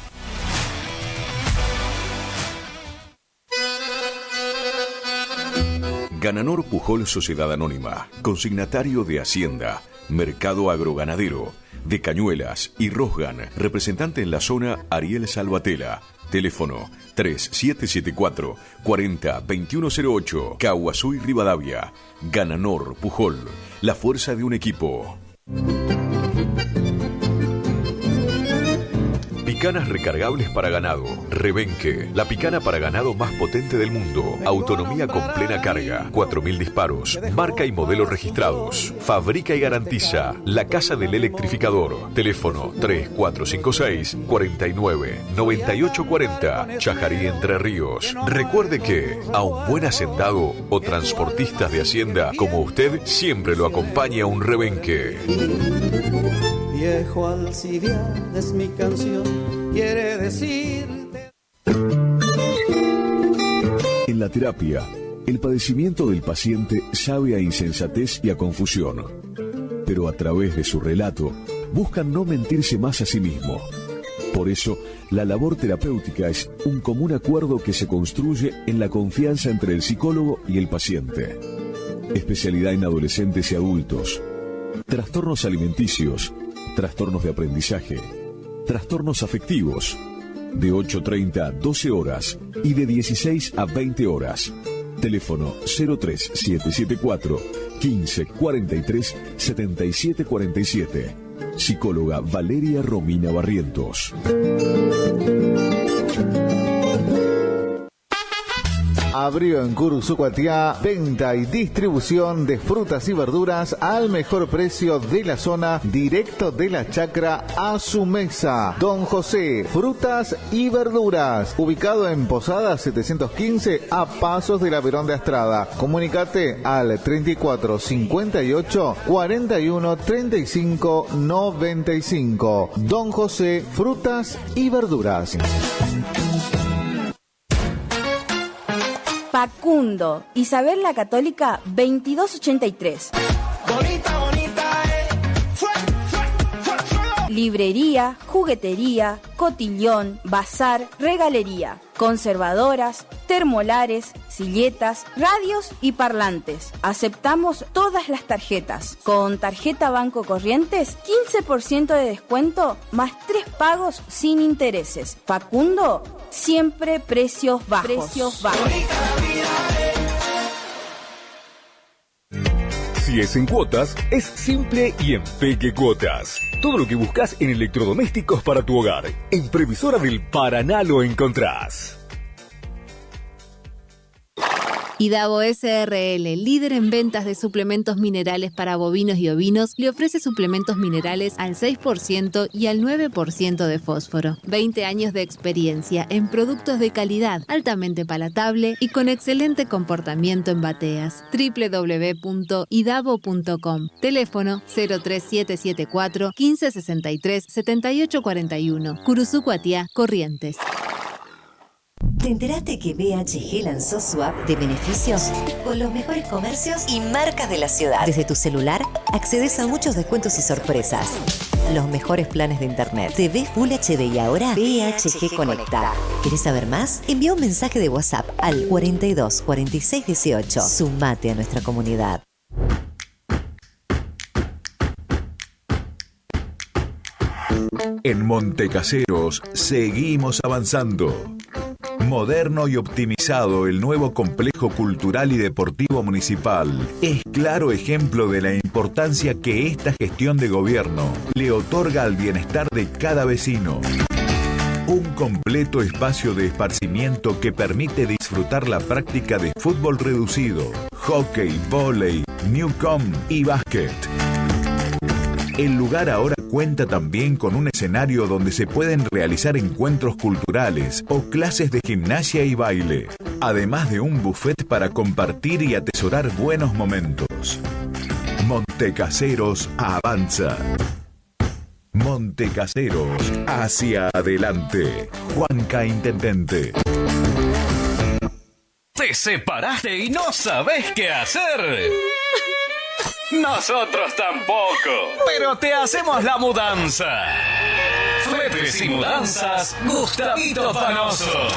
Gananor Pujol Sociedad Anónima, consignatario de Hacienda, Mercado Agroganadero, de Cañuelas y Rosgan, representante en la zona Ariel Salvatela. Teléfono 3774 40 2108, Caguazú y Rivadavia. Gananor Pujol, la fuerza de un equipo. Picanas recargables para ganado. Rebenque, la picana para ganado más potente del mundo. Autonomía con plena carga. 4000 disparos. Marca y modelo registrados. Fabrica y garantiza La Casa del Electrificador. Teléfono 3456 49 98 40. Chajarí, Entre Ríos. Recuerde que a un buen hacendado o transportistas de hacienda como usted siempre lo acompaña un rebenque. Viejo Alcibiades, mi canción quiere decirte. En la terapia, el padecimiento del paciente sabe a insensatez y a confusión, pero a través de su relato buscan no mentirse más a sí mismo. Por eso, la labor terapéutica es un común acuerdo que se construye en la confianza entre el psicólogo y el paciente. Especialidad en adolescentes y adultos. Trastornos alimenticios. Trastornos de aprendizaje, trastornos afectivos, de 8:30 a 12 horas y de 16 a 20 horas. Teléfono 03774 15 43 77 47. Psicóloga Valeria Romina Barrientos. abrió en Curuzucuatiá venta y distribución de frutas y verduras al mejor precio de la zona, directo de la chacra a su mesa. Don José, frutas y verduras, ubicado en Posada 715 a pasos de la Verón de Astrada. Comunicate al 34 58 41 35 95. Don José, frutas y verduras. Facundo, Isabel la Católica 2283. Bonita, bonita, Librería, juguetería, cotillón, bazar, regalería, conservadoras, termolares, silletas, radios y parlantes. Aceptamos todas las tarjetas. Con tarjeta Banco Corrientes, 15% de descuento más 3 pagos sin intereses. Facundo, siempre precios bajos. Si es en cuotas, es simple y en Peque Cuotas. Todo lo que buscas en electrodomésticos para tu hogar. En Previsora del Paraná lo encontrás. Idavo SRL, líder en ventas de suplementos minerales para bovinos y ovinos, le ofrece suplementos minerales al 6% y al 9% de fósforo. 20 años de experiencia en productos de calidad, altamente palatable y con excelente comportamiento en bateas. www.idavo.com. Teléfono 03774 1563 7841. Curuzucuatiá, Corrientes. ¿Te enteraste que BHG lanzó su app de beneficios con los mejores comercios y marcas de la ciudad? Desde tu celular accedes a muchos descuentos y sorpresas. Los mejores planes de internet, TV Full HD y ahora BHG Conecta. ¿Querés saber más? Envía un mensaje de WhatsApp al 42 46 18. Sumate a nuestra comunidad. En Montecaseros seguimos avanzando. Moderno y optimizado, el nuevo complejo cultural y deportivo municipal es claro ejemplo de la importancia que esta gestión de gobierno le otorga al bienestar de cada vecino. Un completo espacio de esparcimiento que permite disfrutar la práctica de fútbol reducido, hockey, vóley, newcom y básquet. El lugar ahora cuenta también con un escenario donde se pueden realizar encuentros culturales o clases de gimnasia y baile, además de un buffet para compartir y atesorar buenos momentos. Montecaseros avanza. Montecaseros hacia adelante. Juanca Intendente. ¿Te separaste y no sabes qué hacer? Nosotros tampoco, pero te hacemos la mudanza. Fletes y mudanzas, Gustavito Panoso.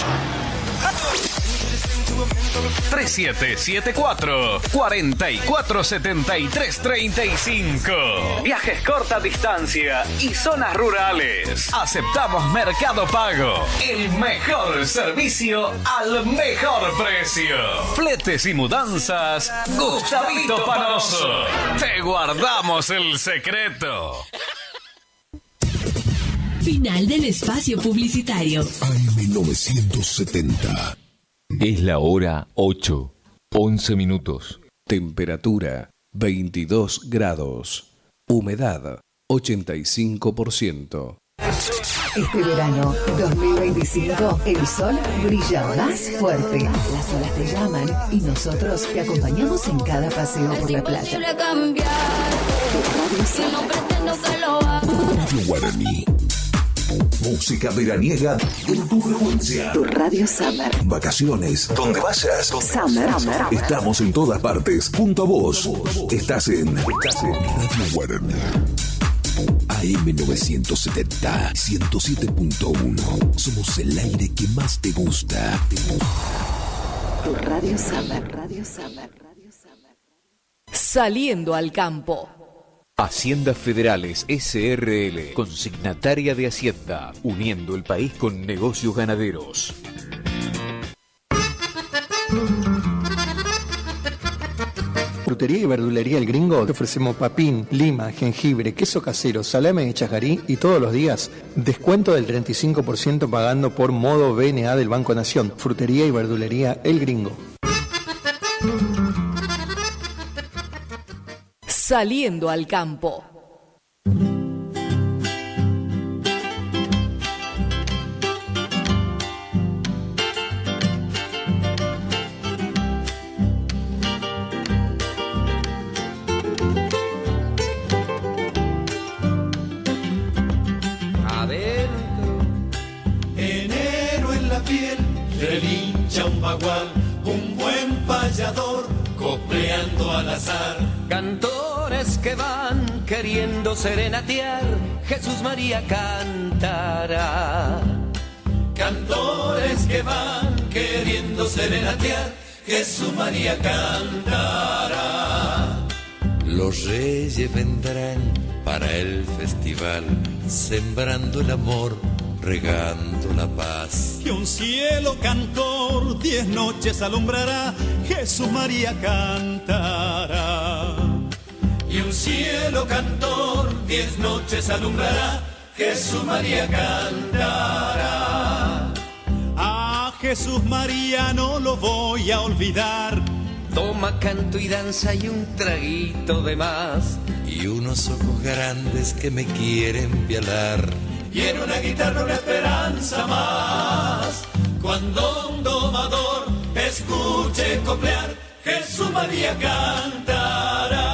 3774 447335. Viajes corta distancia y zonas rurales. Aceptamos Mercado Pago. El mejor servicio al mejor precio. Fletes y mudanzas, Gustavito Panoso. Te guardamos el secreto. Final del espacio publicitario. AM970. Es la hora 8, 11 minutos. Temperatura 22 grados. Humedad 85%. Este verano 2025, el sol brilla más fuerte. Las olas te llaman y nosotros te acompañamos en cada paseo por la playa. Radio Guaraní. Música veraniega en tu frecuencia. Tu Radio Summer. Vacaciones, donde vayas. Summer. Estamos en todas partes. Junto a vos. Estás en Radio Guaraní. AM970 107.1. Somos el aire que más te gusta. Tu Radio Summer. Saliendo al campo. Haciendas Federales SRL, consignataria de Hacienda, uniendo el país con negocios ganaderos. Frutería y verdulería El Gringo te ofrecemos papín, lima, jengibre, queso casero, salame de chajarí y todos los días descuento del 35% pagando por modo BNA del Banco Nación. Frutería y verdulería El Gringo. Saliendo al campo. Enero en la piel, relincha un bagual, un buen payador, copleando al azar. Cantores que van queriendo serenatear, Jesús María cantará. Cantores que van queriendo serenatear, Jesús María cantará. Los reyes vendrán para el festival, sembrando el amor, regando la paz. Y un cielo cantor 10 noches alumbrará, Jesús María cantará. Y un cielo cantor 10 noches alumbrará, Jesús María cantará. A Jesús María no lo voy a olvidar. Toma canto y danza y un traguito de más. Y unos ojos grandes que me quieren violar. Y en una guitarra una esperanza más. Cuando un domador escuche coplear, Jesús María cantará.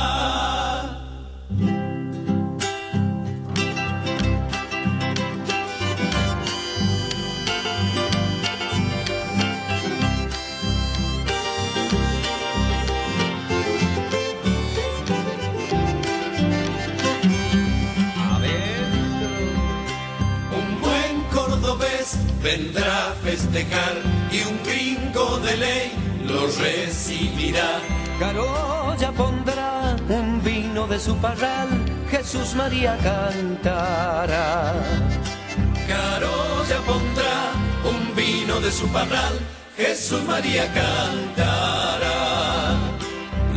Vendrá a festejar y un gringo de ley lo recibirá. Carolla pondrá un vino de su parral, Jesús María cantará. Carolla pondrá un vino de su parral, Jesús María cantará.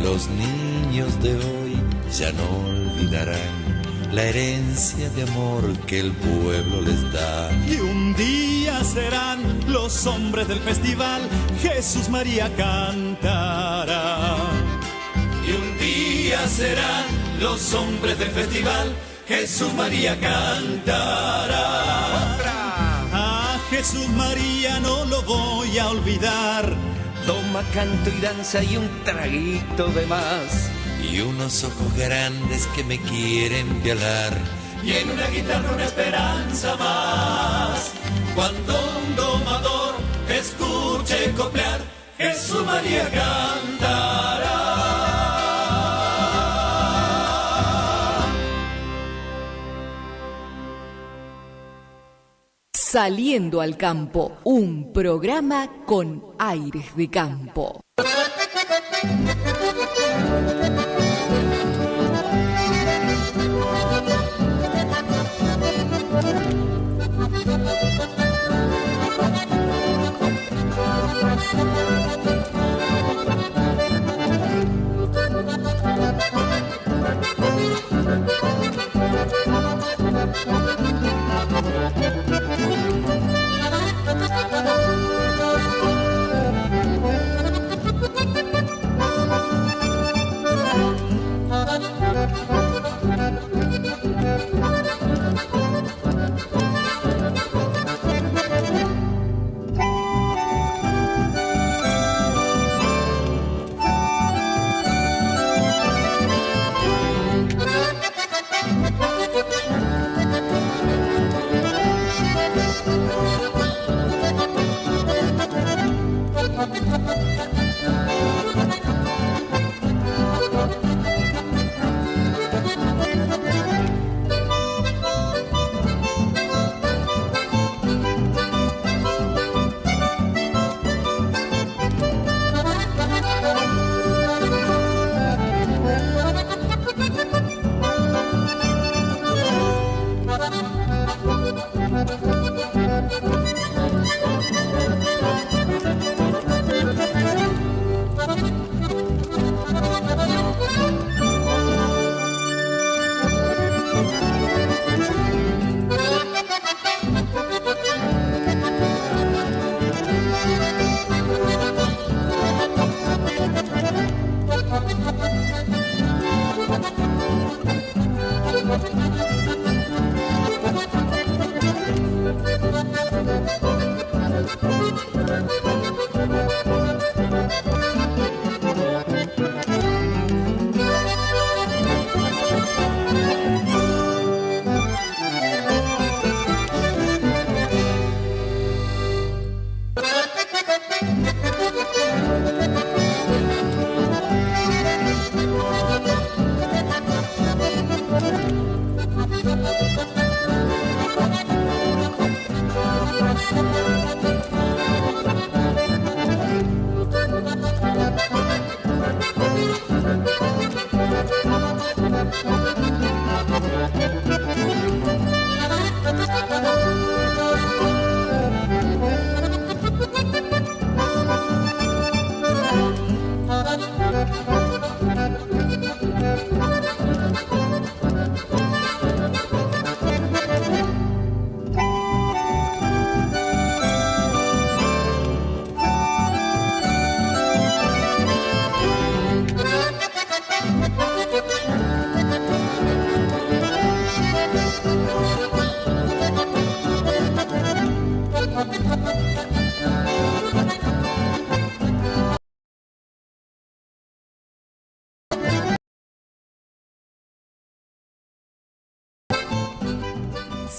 Los niños de hoy ya no olvidarán la herencia de amor que el pueblo les da. Y un día serán los hombres del festival, Jesús María cantará. Y un día serán los hombres del festival, Jesús María cantará. A Jesús María no lo voy a olvidar. Toma canto y danza y un traguito de más. Y unos ojos grandes que me quieren violar. Y en una guitarra una esperanza más. Cuando un domador escuche coplear, Jesús María cantará. Saliendo al campo, un programa con aires de campo.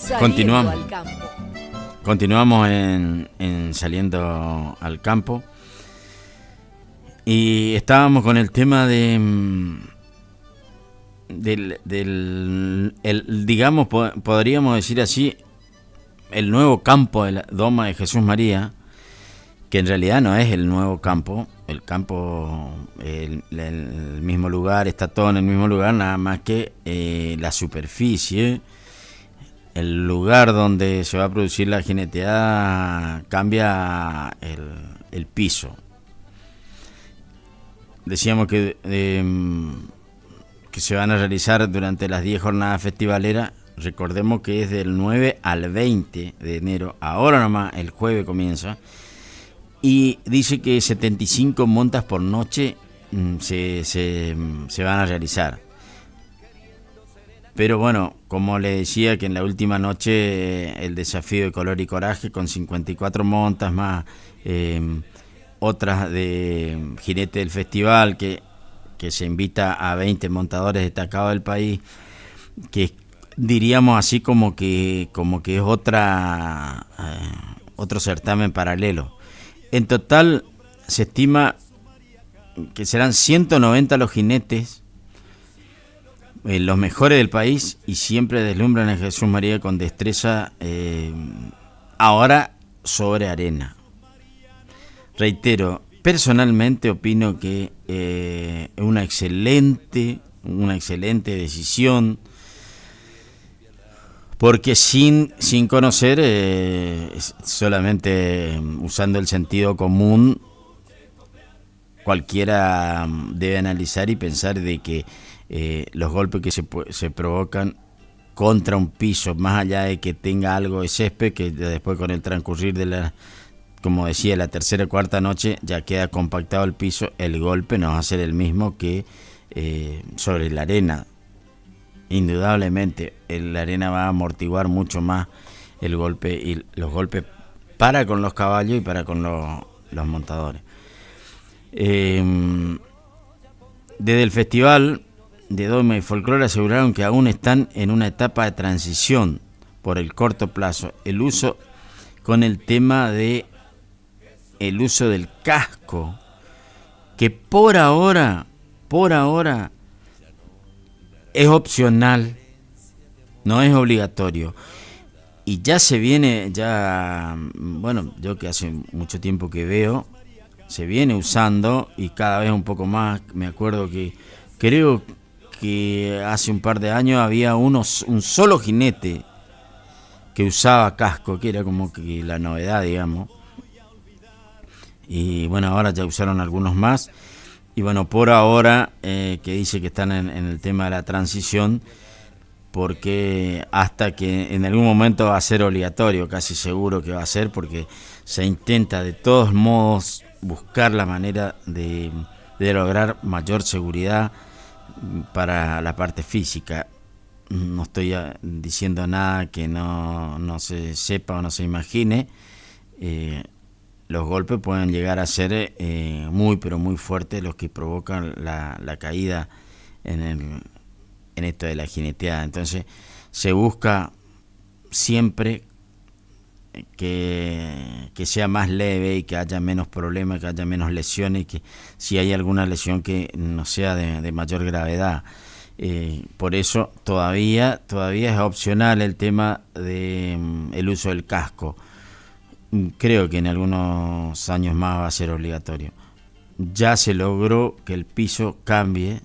Saliendo al campo. Continuamos en Saliendo al Campo. Y estábamos con el tema digamos, podríamos decir así, el nuevo campo de la Doma de Jesús María, que en realidad no es el nuevo campo. El campo, el mismo lugar, está todo en el mismo lugar, nada más que la superficie, el lugar donde se va a producir la jineteada cambia el piso. Decíamos que se van a realizar durante las 10 jornadas festivaleras. Recordemos que es del 9 al 20 de enero, ahora nomás el jueves comienza. Y dice que 75 montas por noche se van a realizar. Pero bueno, como le decía, que en la última noche el desafío de Color y Coraje con 54 montas más otras de jinete del festival, que se invita a 20 montadores destacados del país, que diríamos así como que es otro certamen paralelo. En total se estima que serán 190 los jinetes, los mejores del país, y siempre deslumbran a Jesús María con destreza, ahora sobre arena. Reitero, personalmente opino que es una excelente decisión, porque sin conocer, solamente usando el sentido común, cualquiera debe analizar y pensar de que los golpes que se provocan contra un piso, más allá de que tenga algo de césped, que después con el transcurrir de como decía, la tercera o cuarta noche ya queda compactado el piso, el golpe no va a ser el mismo que sobre la arena. Indudablemente la arena va a amortiguar mucho más el golpe, y los golpes para con los caballos y para con los montadores. Desde el Festival de Doma y Folclore aseguraron que aún están en una etapa de transición por el corto plazo, el uso con el tema de el uso del casco, que por ahora es opcional, no es obligatorio. Y ya se viene, bueno, yo que hace mucho tiempo que veo, se viene usando, y cada vez un poco más. Me acuerdo que creo que hace un par de años había un solo jinete que usaba casco, que era como que la novedad, digamos. Y bueno, ahora ya usaron algunos más. Y bueno, por ahora, que dice que están en el tema de la transición, porque hasta que en algún momento va a ser obligatorio, casi seguro que va a ser, porque se intenta de todos modos buscar la manera de lograr mayor seguridad para la parte física. No estoy diciendo nada que no se sepa o no se imagine. Los golpes pueden llegar a ser muy, pero muy fuertes, los que provocan la caída en esto de la jineteada. Entonces se busca siempre que sea más leve y que haya menos problemas, que haya menos lesiones, y que si hay alguna lesión que no sea de mayor gravedad. Por eso todavía es opcional el tema de el uso del casco. Creo que en algunos años más va a ser obligatorio. Ya se logró que el piso cambie,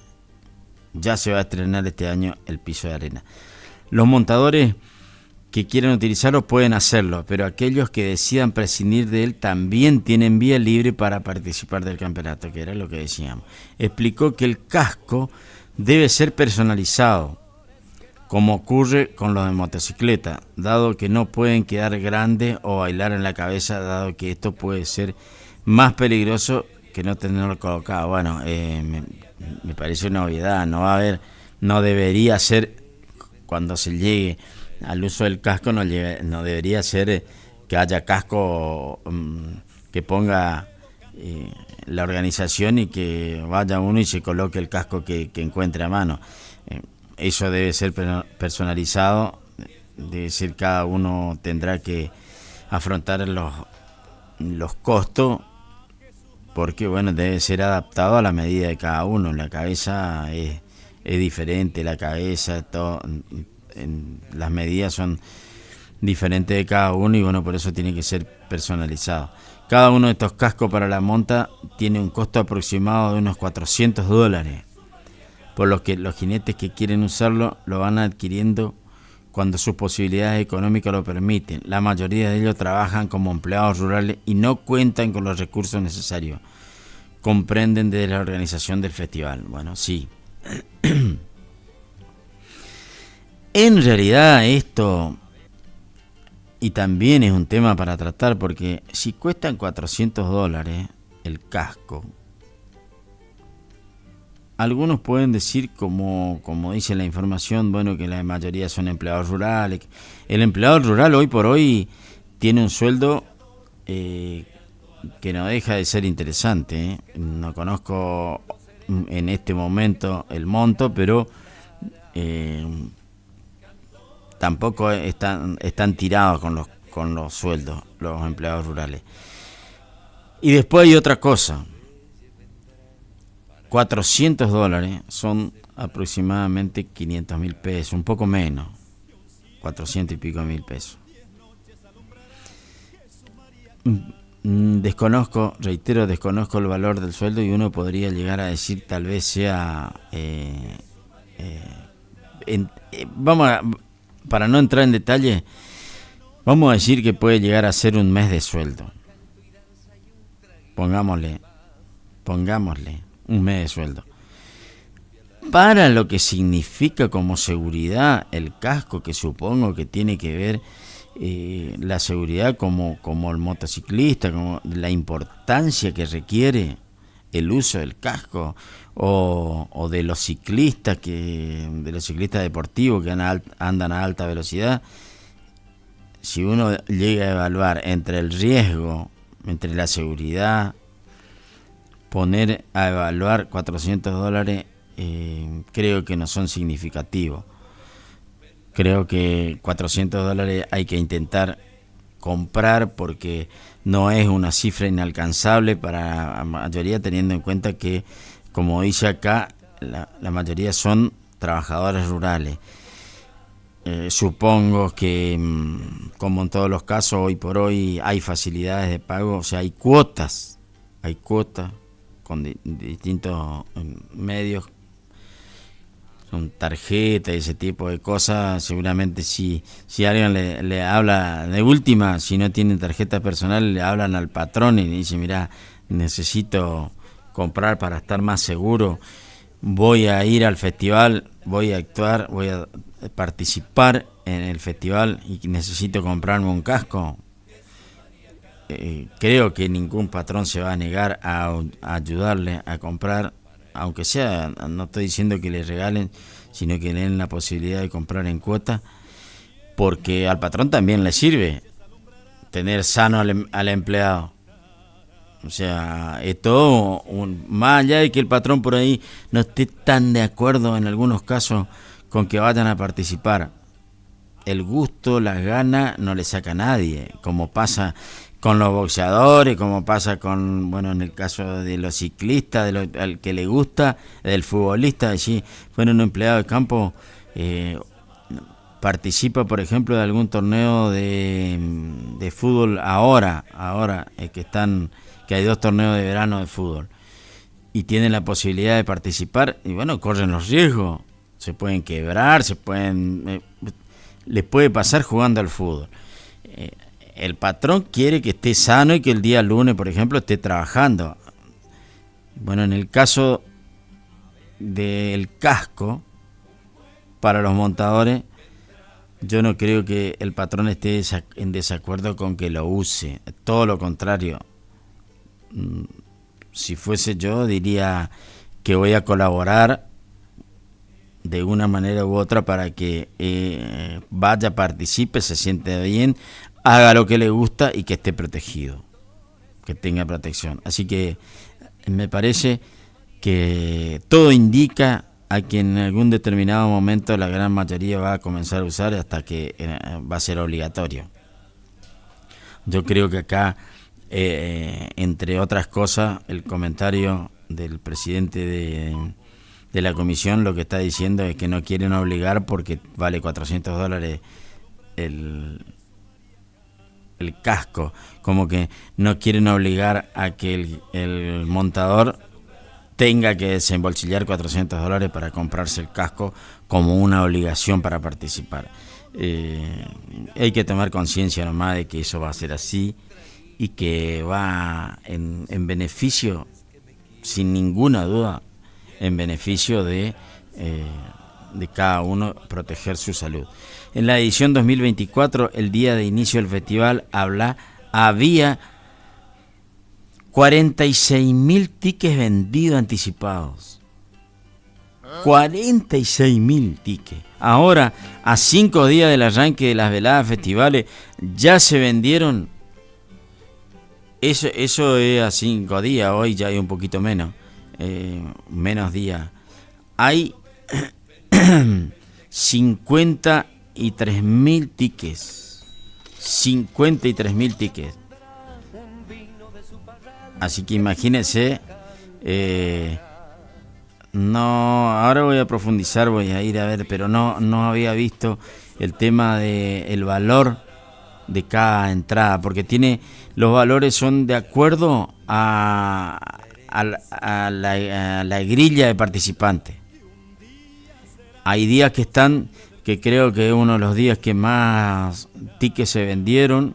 ya se va a estrenar este año el piso de arena. Los montadores que quieran utilizarlo pueden hacerlo, pero aquellos que decidan prescindir de él también tienen vía libre para participar del campeonato, que era lo que decíamos. Explicó que el casco debe ser personalizado, como ocurre con los de motocicleta, dado que no pueden quedar grandes o bailar en la cabeza, dado que esto puede ser más peligroso que no tenerlo colocado. Bueno, me parece una obviedad, no debería ser, cuando se llegue al uso del casco, no debería ser que haya casco que ponga la organización y que vaya uno y se coloque el casco que encuentre a mano. Eso debe ser personalizado debe ser, cada uno tendrá que afrontar los costos, porque bueno, debe ser adaptado a la medida de cada uno. La cabeza es diferente, la cabeza, las medidas son diferentes de cada uno, y bueno, por eso tiene que ser personalizado. Cada uno de estos cascos para la monta tiene un costo aproximado de unos $400, por lo que los jinetes que quieren usarlo lo van adquiriendo cuando sus posibilidades económicas lo permiten. La mayoría de ellos trabajan como empleados rurales y no cuentan con los recursos necesarios. Comprenden desde la organización del festival. Bueno, sí. En realidad esto, y también es un tema para tratar, porque si cuestan $400 el casco, algunos pueden decir, como dice la información, bueno, que la mayoría son empleados rurales. El empleado rural hoy por hoy tiene un sueldo que no deja de ser interesante. No conozco en este momento el monto, pero tampoco están tirados con los sueldos los empleados rurales. Y después hay otra cosa. $400 son aproximadamente 500.000 pesos, un poco menos, 400 y pico mil pesos. Desconozco el valor del sueldo, y uno podría llegar a decir, tal vez sea, para no entrar en detalle, vamos a decir que puede llegar a ser un mes de sueldo. Pongámosle un mes de sueldo. Para lo que significa como seguridad el casco, que supongo que tiene que ver la seguridad como el motociclista, como la importancia que requiere el uso del casco, o de los ciclistas deportivos que andan a alta velocidad. Si uno llega a evaluar entre el riesgo, entre la seguridad, poner a evaluar $400, creo que no son significativos. Creo que $400 hay que intentar comprar, porque no es una cifra inalcanzable para la mayoría, teniendo en cuenta que, como dice acá, la mayoría son trabajadores rurales. Supongo que, como en todos los casos, hoy por hoy hay facilidades de pago, o sea, hay cuotas con distintos medios, son tarjetas y ese tipo de cosas. Seguramente si alguien le habla, de última, si no tienen tarjeta personal, le hablan al patrón y le dicen, mira, necesito comprar para estar más seguro, voy a ir al festival, voy a actuar, voy a participar en el festival y necesito comprarme un casco. Creo que ningún patrón se va a negar a ayudarle a comprar, aunque sea, no estoy diciendo que le regalen, sino que le den la posibilidad de comprar en cuota, porque al patrón también le sirve tener sano al empleado. O sea, es todo más allá de que el patrón por ahí no esté tan de acuerdo en algunos casos con que vayan a participar. El gusto, las ganas no le saca a nadie, como pasa con los boxeadores, como pasa con, bueno, en el caso de los ciclistas, al que le gusta, del futbolista, allí, bueno, un empleado de campo participa, por ejemplo, de algún torneo de fútbol ahora que hay 2 torneos de verano de fútbol, y tienen la posibilidad de participar, y bueno, corren los riesgos, se pueden quebrar, les puede pasar jugando al fútbol. El patrón quiere que esté sano y que el día lunes, por ejemplo, esté trabajando. Bueno, en el caso del casco para los montadores, yo no creo que el patrón esté en desacuerdo con que lo use. Todo lo contrario. Si fuese yo, diría que voy a colaborar de una manera u otra para que vaya, participe, se siente bien, haga lo que le gusta y que esté protegido, que tenga protección. Así que me parece que todo indica a que en algún determinado momento la gran mayoría va a comenzar a usar hasta que va a ser obligatorio. Yo creo que acá, entre otras cosas, el comentario del presidente de la comisión lo que está diciendo es que no quieren obligar porque vale $400 el casco, como que no quieren obligar a que el montador tenga que desembolsillar $400 para comprarse el casco como una obligación para participar. Hay que tomar conciencia nomás de que eso va a ser así y que va en beneficio, sin ninguna duda, en beneficio de cada uno proteger su salud. En la edición 2024, el día de inicio del festival, había 46.000 tickets vendidos anticipados. 46.000 tickets. Ahora, a 5 días del arranque de las veladas festivales, ya se vendieron. Eso es a 5 días, hoy ya hay un poquito menos. Menos días. Hay 53.000 tickets. 53.000 tickets. Así que imagínense. No, ahora voy a profundizar, voy a ir a ver, pero no había visto el tema del valor de cada entrada, porque los valores son de acuerdo a la grilla de participantes. Hay días que creo que es uno de los días que más tickets se vendieron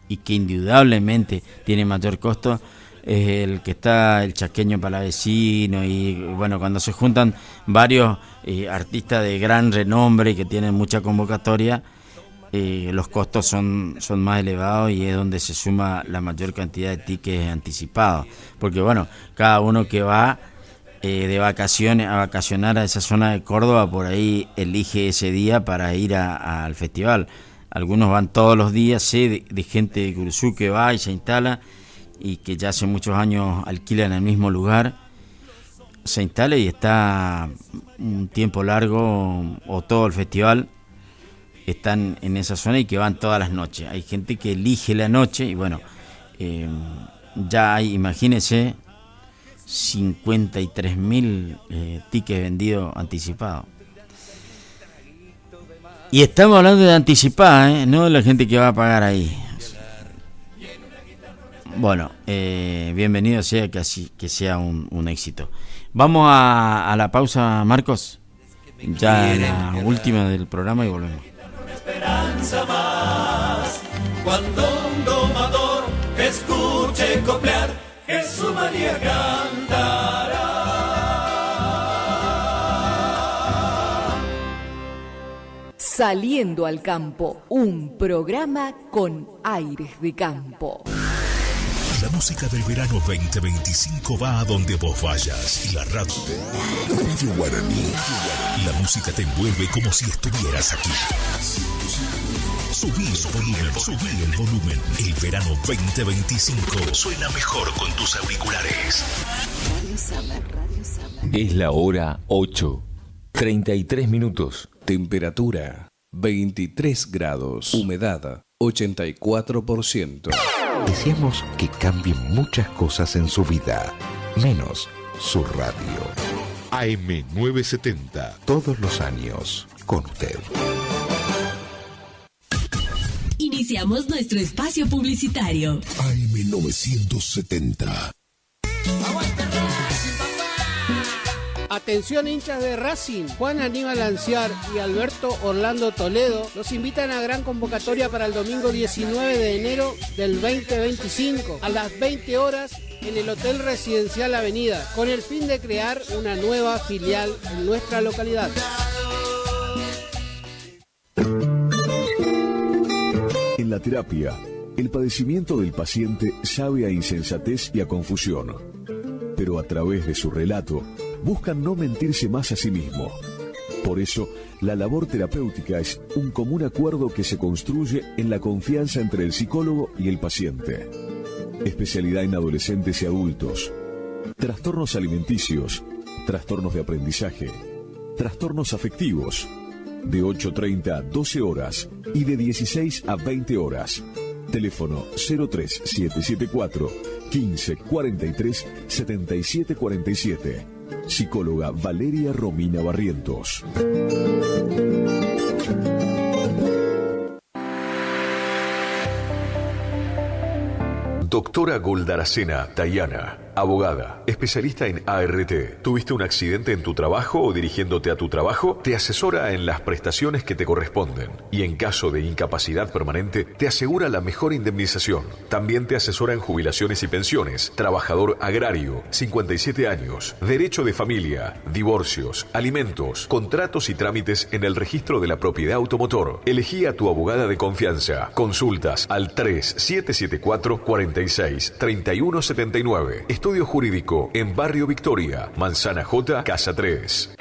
y que indudablemente tiene mayor costo, es el que está el Chaqueño Palavecino, y bueno, cuando se juntan varios artistas de gran renombre que tienen mucha convocatoria, los costos son más elevados y es donde se suma la mayor cantidad de tickets anticipados, porque bueno, cada uno que va de vacaciones a vacacionar a esa zona de Córdoba, por ahí elige ese día para ir al festival. Algunos van todos los días, sé de gente de Curuzú que va y se instala y que ya hace muchos años alquilan el mismo lugar, se instala y está un tiempo largo o todo el festival, están en esa zona y que van todas las noches. Hay gente que elige la noche y bueno, ya hay, imagínense, 53.000 tickets vendidos anticipados. Y estamos hablando de anticipada, no de la gente que va a pagar ahí. Bueno, bienvenido sea que sea un éxito. Vamos a la pausa, Marcos. Ya la última del programa y volvemos. Esperanza más. Cuando un domador escuche coplear, Jesús María cantará. Saliendo al campo, un programa con aires de campo. La música del verano 2025 va a donde vos vayas y la radio Guaraní. La música te envuelve como si estuvieras aquí. Subí el volumen. El verano 2025 suena mejor con tus auriculares. Es la hora 8, 33 minutos. Temperatura 23 grados. Humedad 84%. Deseamos que cambien muchas cosas en su vida, menos su radio. AM970. Todos los años, con usted. Iniciamos nuestro espacio publicitario. AM970. Atención hinchas de Racing, Juan Aníbal Anciar y Alberto Orlando Toledo los invitan a gran convocatoria para el domingo 19 de enero del 2025 a las 20 horas en el Hotel Residencial Avenida, con el fin de crear una nueva filial en nuestra localidad. En la terapia, el padecimiento del paciente sabe a insensatez y a confusión, pero a través de su relato buscan no mentirse más a sí mismo. Por eso, la labor terapéutica es un común acuerdo que se construye en la confianza entre el psicólogo y el paciente. Especialidad en adolescentes y adultos, trastornos alimenticios, trastornos de aprendizaje, trastornos afectivos, de 8:30 a 12 horas y de 16 a 20 horas. Teléfono 03774 1543 7747. Psicóloga Valeria Romina Barrientos. Doctora Goldaracena Tayana, abogada, especialista en ART. ¿Tuviste un accidente en tu trabajo o dirigiéndote a tu trabajo? Te asesora en las prestaciones que te corresponden y en caso de incapacidad permanente te asegura la mejor indemnización. También te asesora en jubilaciones y pensiones, trabajador agrario, 57 años, derecho de familia, divorcios, alimentos, contratos y trámites en el registro de la propiedad automotor. Elegí a tu abogada de confianza. Consultas al 3774 46 31 79. Estudio Jurídico en Barrio Victoria, Manzana J, Casa 3.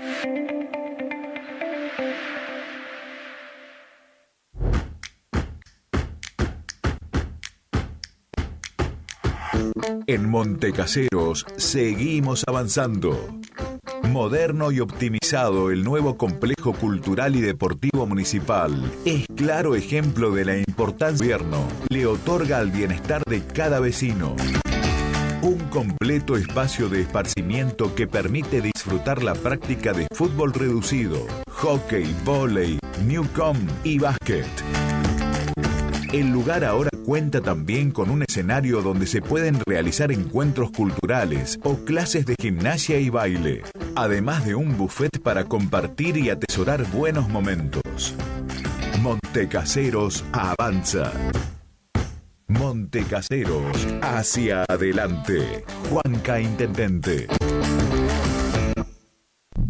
En Montecaseros seguimos avanzando. Moderno y optimizado, el nuevo complejo cultural y deportivo municipal es claro ejemplo de la importancia del gobierno. Le otorga al bienestar de cada vecino. Un completo espacio de esparcimiento que permite disfrutar la práctica de fútbol reducido, hockey, vóley, newcom y básquet. El lugar ahora cuenta también con un escenario donde se pueden realizar encuentros culturales o clases de gimnasia y baile, además de un buffet para compartir y atesorar buenos momentos. Montecaseros avanza. Montecaseros, hacia adelante. Juanca Intendente.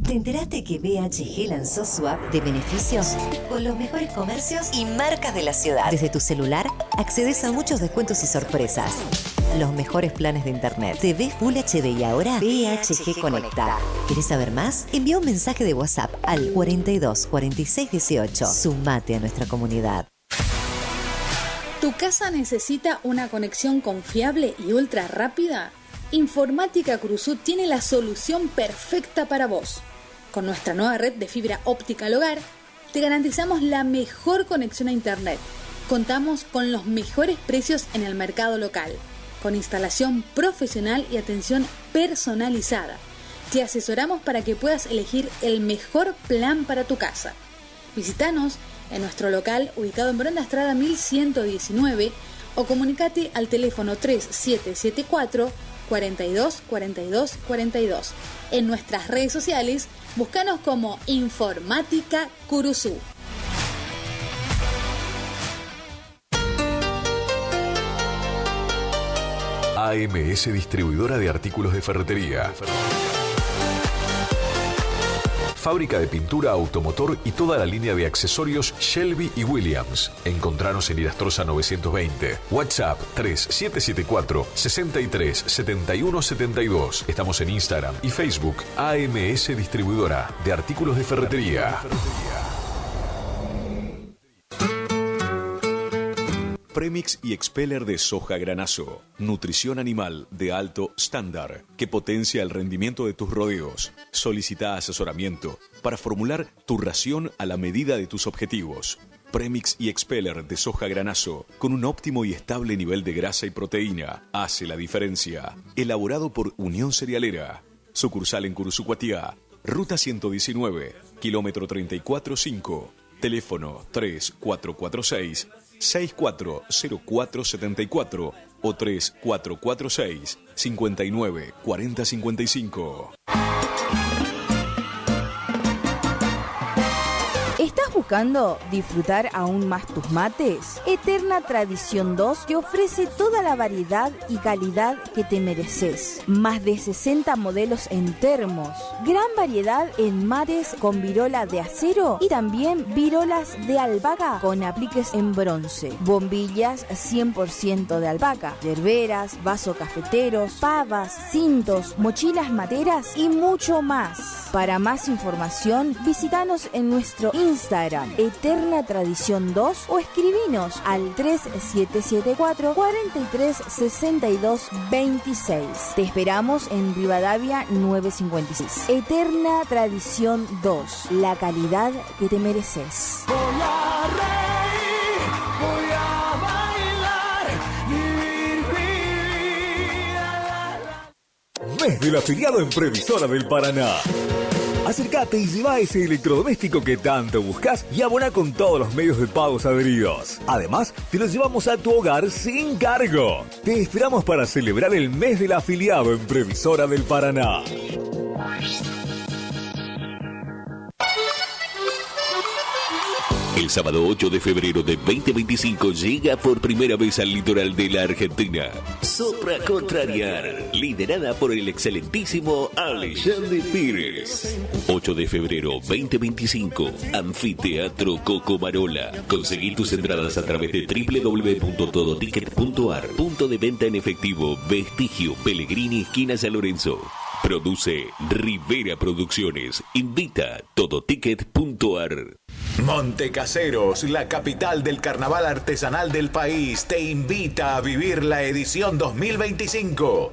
¿Te enteraste que BHG lanzó su app de beneficios con los mejores comercios y marcas de la ciudad? Desde tu celular accedes a muchos descuentos y sorpresas. Los mejores planes de internet, TV Full HD y ahora BHG Conecta. ¿Querés saber más? Envía un mensaje de WhatsApp al 42 46 18. Sumate a nuestra comunidad. ¿Tu casa necesita una conexión confiable y ultra rápida? Informática Cruzú tiene la solución perfecta para vos. Con nuestra nueva red de fibra óptica al hogar, te garantizamos la mejor conexión a internet. Contamos con los mejores precios en el mercado local, con instalación profesional y atención personalizada. Te asesoramos para que puedas elegir el mejor plan para tu casa. Visítanos en nuestro local ubicado en Bronda Estrada 1119 o comunicate al teléfono 3774 42 42 42. En nuestras redes sociales, búscanos como Informática Curuzú. AMS Distribuidora de Artículos de Ferretería. Fábrica de pintura automotor y toda la línea de accesorios Shelby y Williams. Encontranos en Irastrosa 920. WhatsApp 3774 63 71 72. Estamos en Instagram y Facebook. AMS Distribuidora de Artículos de Ferretería. Premix y Expeller de soja granazo. Nutrición animal de alto estándar que potencia el rendimiento de tus rodeos. Solicita asesoramiento para formular tu ración a la medida de tus objetivos. Premix y Expeller de soja granazo con un óptimo y estable nivel de grasa y proteína hace la diferencia. Elaborado por Unión Cerealera. Sucursal en Curuzucuatiá. Ruta 119, kilómetro 34.5. Teléfono 3446 640474 o 3446 59 40 55. ¿Estás buscando disfrutar aún más tus mates? Eterna Tradición 2 te ofrece toda la variedad y calidad que te mereces. Más de 60 modelos en termos, gran variedad en mates con virola de acero y también virolas de albahaca con apliques en bronce, bombillas 100% de albahaca, yerberas, vasos cafeteros, pavas, cintos, mochilas materas y mucho más. Para más información, visítanos en nuestro Instagram Instagram, Eterna Tradición 2, o escribinos al 3774 43 62 26. Te esperamos en Rivadavia 956. Eterna Tradición 2, la calidad que te mereces. Voy a reír, voy a bailar, vivir vida. Mes del afiliado en Previsora del Paraná. Acércate y lleva ese electrodoméstico que tanto buscas y abona con todos los medios de pagos adheridos. Además, te lo llevamos a tu hogar sin cargo. Te esperamos para celebrar el mes del afiliado en Previsora del Paraná. El sábado 8 de febrero de 2025 llega por primera vez al litoral de la Argentina Sopra Contrariar, liderada por el excelentísimo Alexandre Pires. 8 de febrero 2025, Anfiteatro Cocomarola. Conseguí tus entradas a través de www.todoticket.ar. Punto de venta en efectivo, Vestigio, Pellegrini, esquina San Lorenzo. Produce Rivera Producciones. Invita todoticket.ar. Montecaseros, la capital del carnaval artesanal del país, te invita a vivir la edición 2025.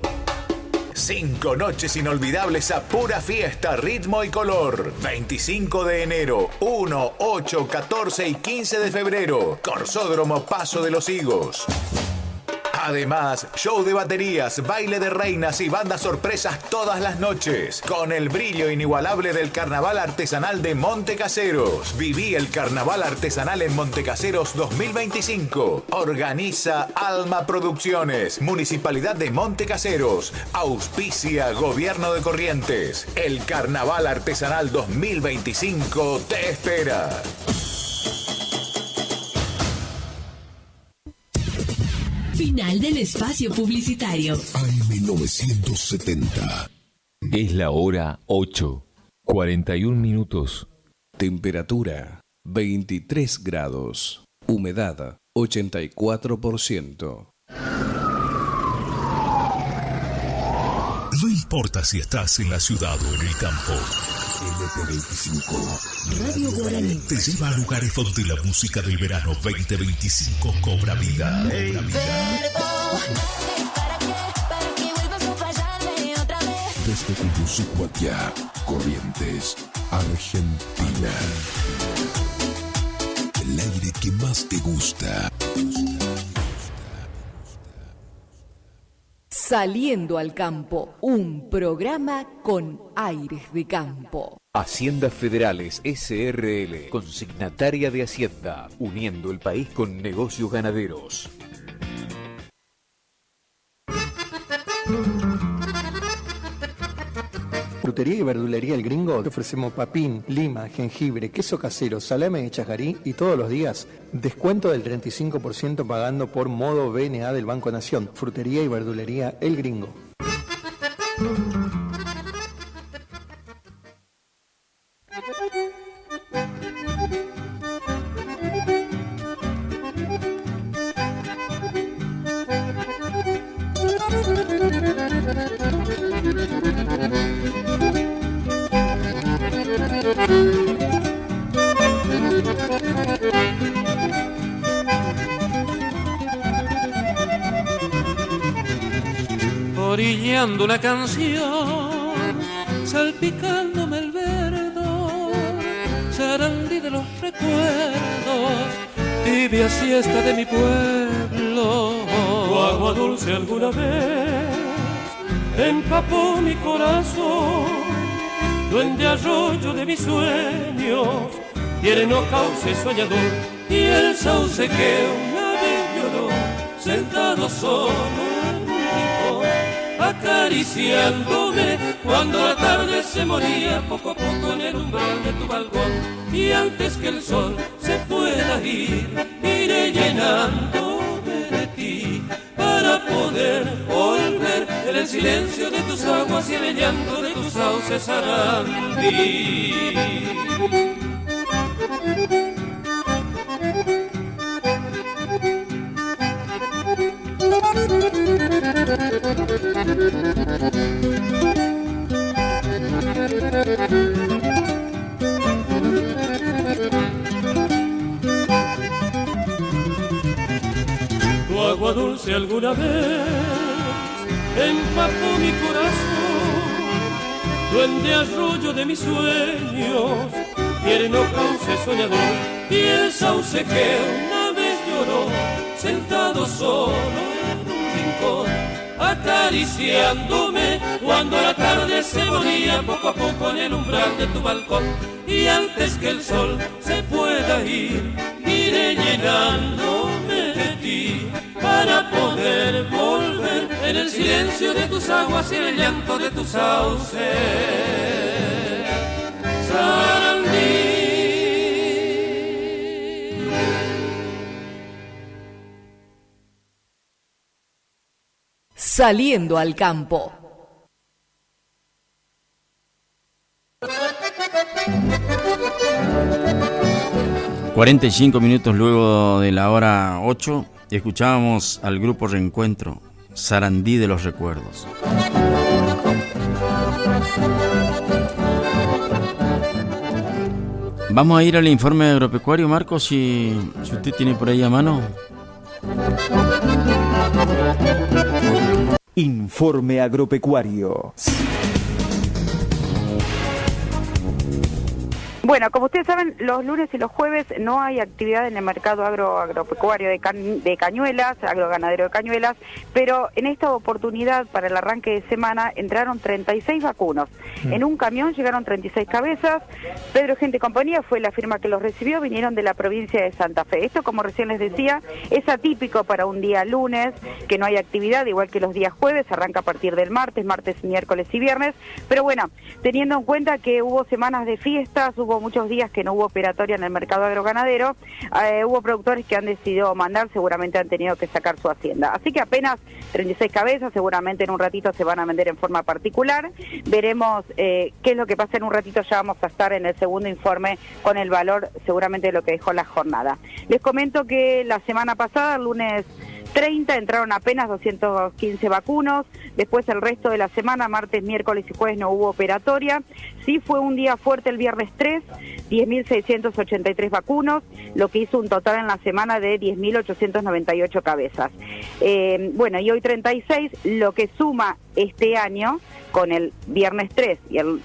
5 noches inolvidables a pura fiesta, ritmo y color. 25 de enero, 1, 8, 14 y 15 de febrero. Corsódromo Paso de los Higos. Además, show de baterías, baile de reinas y bandas sorpresas todas las noches. Con el brillo inigualable del carnaval artesanal de Montecaseros. Viví el carnaval artesanal en Montecaseros 2025. Organiza Alma Producciones, Municipalidad de Montecaseros. Auspicia Gobierno de Corrientes. El carnaval artesanal 2025 te espera. Final del espacio publicitario. AM970. Es la hora 8, 41 minutos. Temperatura 23 grados. Humedad 84%. No importa si estás en la ciudad o en el campo. LP25 Radio Guaraní te lleva a lugares donde la música del verano 2025 cobra vida. Desde Cuyuzucuatiá, Corrientes, Argentina. El aire que más te gusta. Saliendo al campo, un programa con aires de campo. Haciendas Federales SRL, consignataria de Hacienda, uniendo el país con negocios ganaderos. Frutería y verdulería El Gringo te ofrecemos papín, lima, jengibre, queso casero, salame de chajarí y todos los días descuento del 35% pagando por modo BNA del Banco Nación. Frutería y verdulería El Gringo. Orillando una canción, salpicándome el verdor, sarandí de los recuerdos, tibia siesta de mi pueblo. Tu agua dulce alguna vez empapó mi corazón, duende arroyo de mis sueños, tierno cauce soñador, y el sauce que una vez lloró, sentado solo acariciándome cuando la tarde se moría poco a poco en el umbral de tu balcón. Y antes que el sol se pueda ir, iré llenándome de ti para poder volver en el silencio de tus aguas y en el llanto de tus sauces sarandí. agua dulce alguna vez empapó mi corazón. Duende arroyo de mis sueños, tierno cauce soñador, y el sauce que una vez lloró, sentado solo en un rincón, acariciándome cuando la tarde se ponía poco a poco en el umbral de tu balcón. Y antes que el sol se pueda ir, iré llenándome de ti para poder volver en el silencio de tus aguas y en el llanto de tus sauces. Sarandí. Saliendo al campo. ...45 minutos luego de la hora 8... escuchábamos al grupo Reencuentro, Sarandí de los Recuerdos. Vamos a ir al informe agropecuario, Marcos, si usted tiene por ahí a mano. Informe agropecuario. Bueno, como ustedes saben, los lunes y los jueves no hay actividad en el mercado agropecuario de Cañuelas, agroganadero de Cañuelas, pero en esta oportunidad, para el arranque de semana, entraron 36 vacunos. En un camión llegaron 36 cabezas. Pedro Gente y Compañía fue la firma que los recibió, vinieron de la provincia de Santa Fe. Esto, como recién les decía, es atípico para un día lunes, que no hay actividad, igual que los días jueves, arranca a partir del martes, miércoles y viernes, pero bueno, teniendo en cuenta que hubo semanas de fiestas, hubo muchos días que no hubo operatoria en el mercado agroganadero, hubo productores que han decidido mandar, seguramente han tenido que sacar su hacienda. Así que apenas 36 cabezas, seguramente en un ratito se van a vender en forma particular. Veremos qué es lo que pasa en un ratito, ya vamos a estar en el segundo informe con el valor seguramente de lo que dejó la jornada. Les comento que la semana pasada, el lunes 30, entraron apenas 215 vacunos, después el resto de la semana, martes, miércoles y jueves no hubo operatoria. Sí fue un día fuerte el viernes 3, 10.683 vacunos, lo que hizo un total en la semana de 10.898 cabezas. Bueno, y hoy 36, lo que suma este año con el viernes 3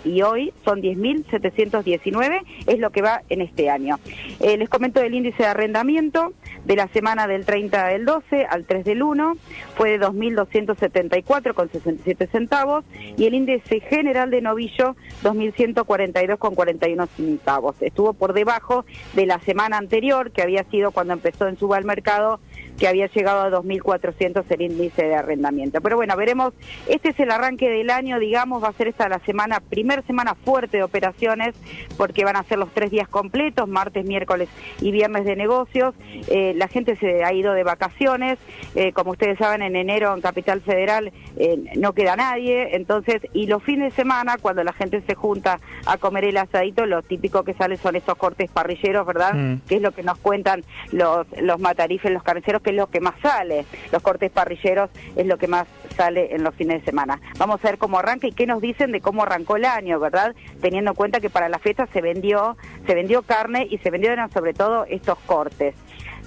y hoy son 10.719, es lo que va en este año. Les comento del índice de arrendamiento de la semana del 30 del 12 al 3 del 1, fue de 2.274,67 centavos, y el índice general de novillo 2.142,41 centavos. Estuvo por debajo de la semana anterior, que había sido cuando empezó en suba al mercado, que había llegado a 2.400 el índice de arrendamiento. Pero bueno, veremos, este es el arranque del año, digamos, va a ser esta la semana, primer semana fuerte de operaciones, porque van a ser los 3 días completos, martes, miércoles y viernes de negocios. La gente se ha ido de vacaciones, como ustedes saben, en enero en Capital Federal no queda nadie, entonces, y los fines de semana, cuando la gente se junta a comer el asadito, lo típico que sale son esos cortes parrilleros, ¿verdad? Que es lo que nos cuentan los matarifes, los carniceros, que es lo que más sale. Los cortes parrilleros es lo que más sale en los fines de semana. Vamos a ver cómo arranca y qué nos dicen de cómo arrancó el año, ¿verdad? Teniendo en cuenta que para la fiesta se vendió carne y se vendieron sobre todo estos cortes.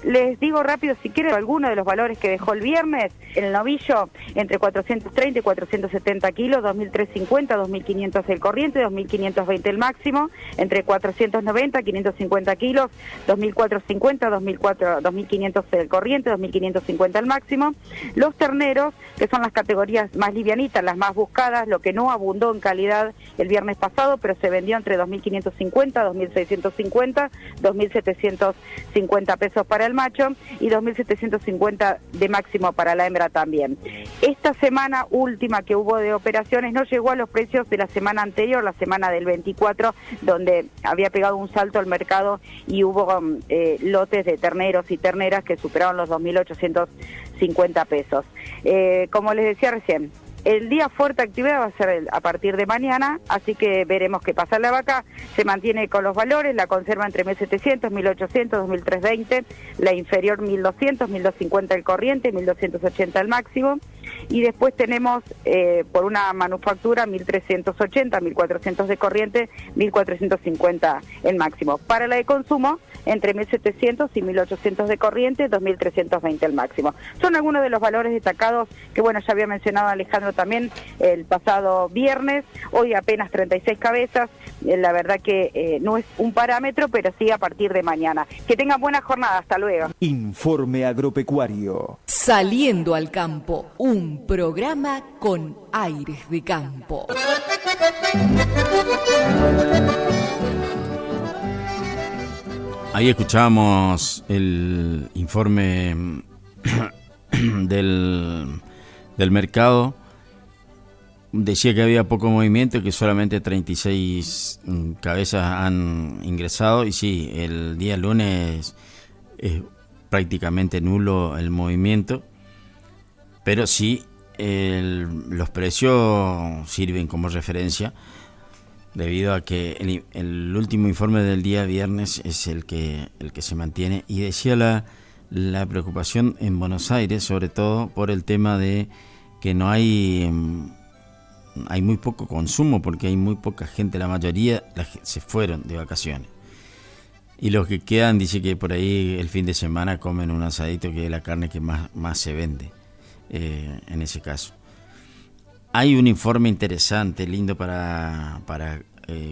Les digo rápido, si quieren, algunos de los valores que dejó el viernes. El novillo, entre 430 y 470 kilos, 2.350, 2.500 el corriente, 2.520 el máximo. Entre 490, 550 kilos, 2.450, 2.500 el corriente, 2.550 el máximo. Los terneros, que son las categorías más livianitas, las más buscadas, lo que no abundó en calidad el viernes pasado, pero se vendió entre 2.550, 2.650, 2.750 pesos para el macho y 2.750 de máximo para la hembra también. Esta semana última que hubo de operaciones no llegó a los precios de la semana anterior, la semana del 24, donde había pegado un salto al mercado y hubo lotes de terneros y terneras que superaron los 2.850 pesos. Como les decía recién, el día fuerte actividad va a ser a partir de mañana, así que veremos qué pasa. La vaca se mantiene con los valores, la conserva entre 1.700, 1.800, 2.320, la inferior 1.200, 1.250 el corriente, 1.280 el máximo. y después tenemos por una manufactura 1.380, 1.400 de corriente, 1.450 el máximo. Para la de consumo, entre 1.700 y 1.800 de corriente, 2.320 el máximo. Son algunos de los valores destacados que, bueno, ya había mencionado Alejandro también el pasado viernes, hoy apenas 36 cabezas, la verdad que no es un parámetro, pero sí a partir de mañana. Que tengan buena jornada, hasta luego. Informe agropecuario. Saliendo al campo, un programa con aires de campo. Ahí escuchamos el informe del mercado. Decía que había poco movimiento, que solamente 36 cabezas han ingresado, y sí, el día lunes es prácticamente nulo el movimiento, pero sí los precios sirven como referencia, debido a que el último informe del día viernes es el que se mantiene. Y decía la preocupación en Buenos Aires, sobre todo por el tema de que no hay muy poco consumo, porque hay muy poca gente, la mayoría se fueron de vacaciones. Y los que quedan, dice que por ahí el fin de semana comen un asadito, que es la carne que más se vende en ese caso. Hay un informe interesante, lindo para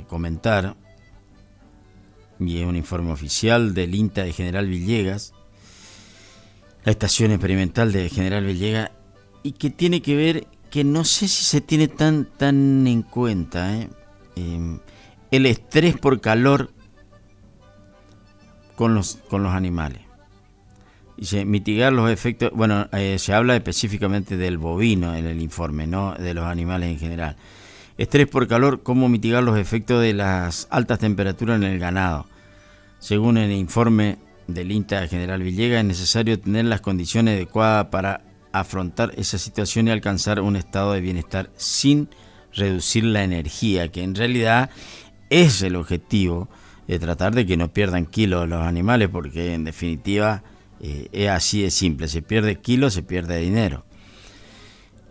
comentar, y es un informe oficial del INTA de General Villegas, la estación experimental de General Villegas, y que tiene que ver, que no sé si se tiene tan en cuenta, el estrés por calor con los animales. Dice, mitigar los efectos, bueno, se habla específicamente del bovino en el informe, no de los animales en general. Estrés por calor, cómo mitigar los efectos de las altas temperaturas en el ganado. Según el informe del INTA General Villegas, es necesario tener las condiciones adecuadas para afrontar esa situación y alcanzar un estado de bienestar sin reducir la energía, que en realidad es el objetivo, de tratar de que no pierdan kilos los animales, porque en definitiva es así de simple: se pierde kilos, se pierde dinero.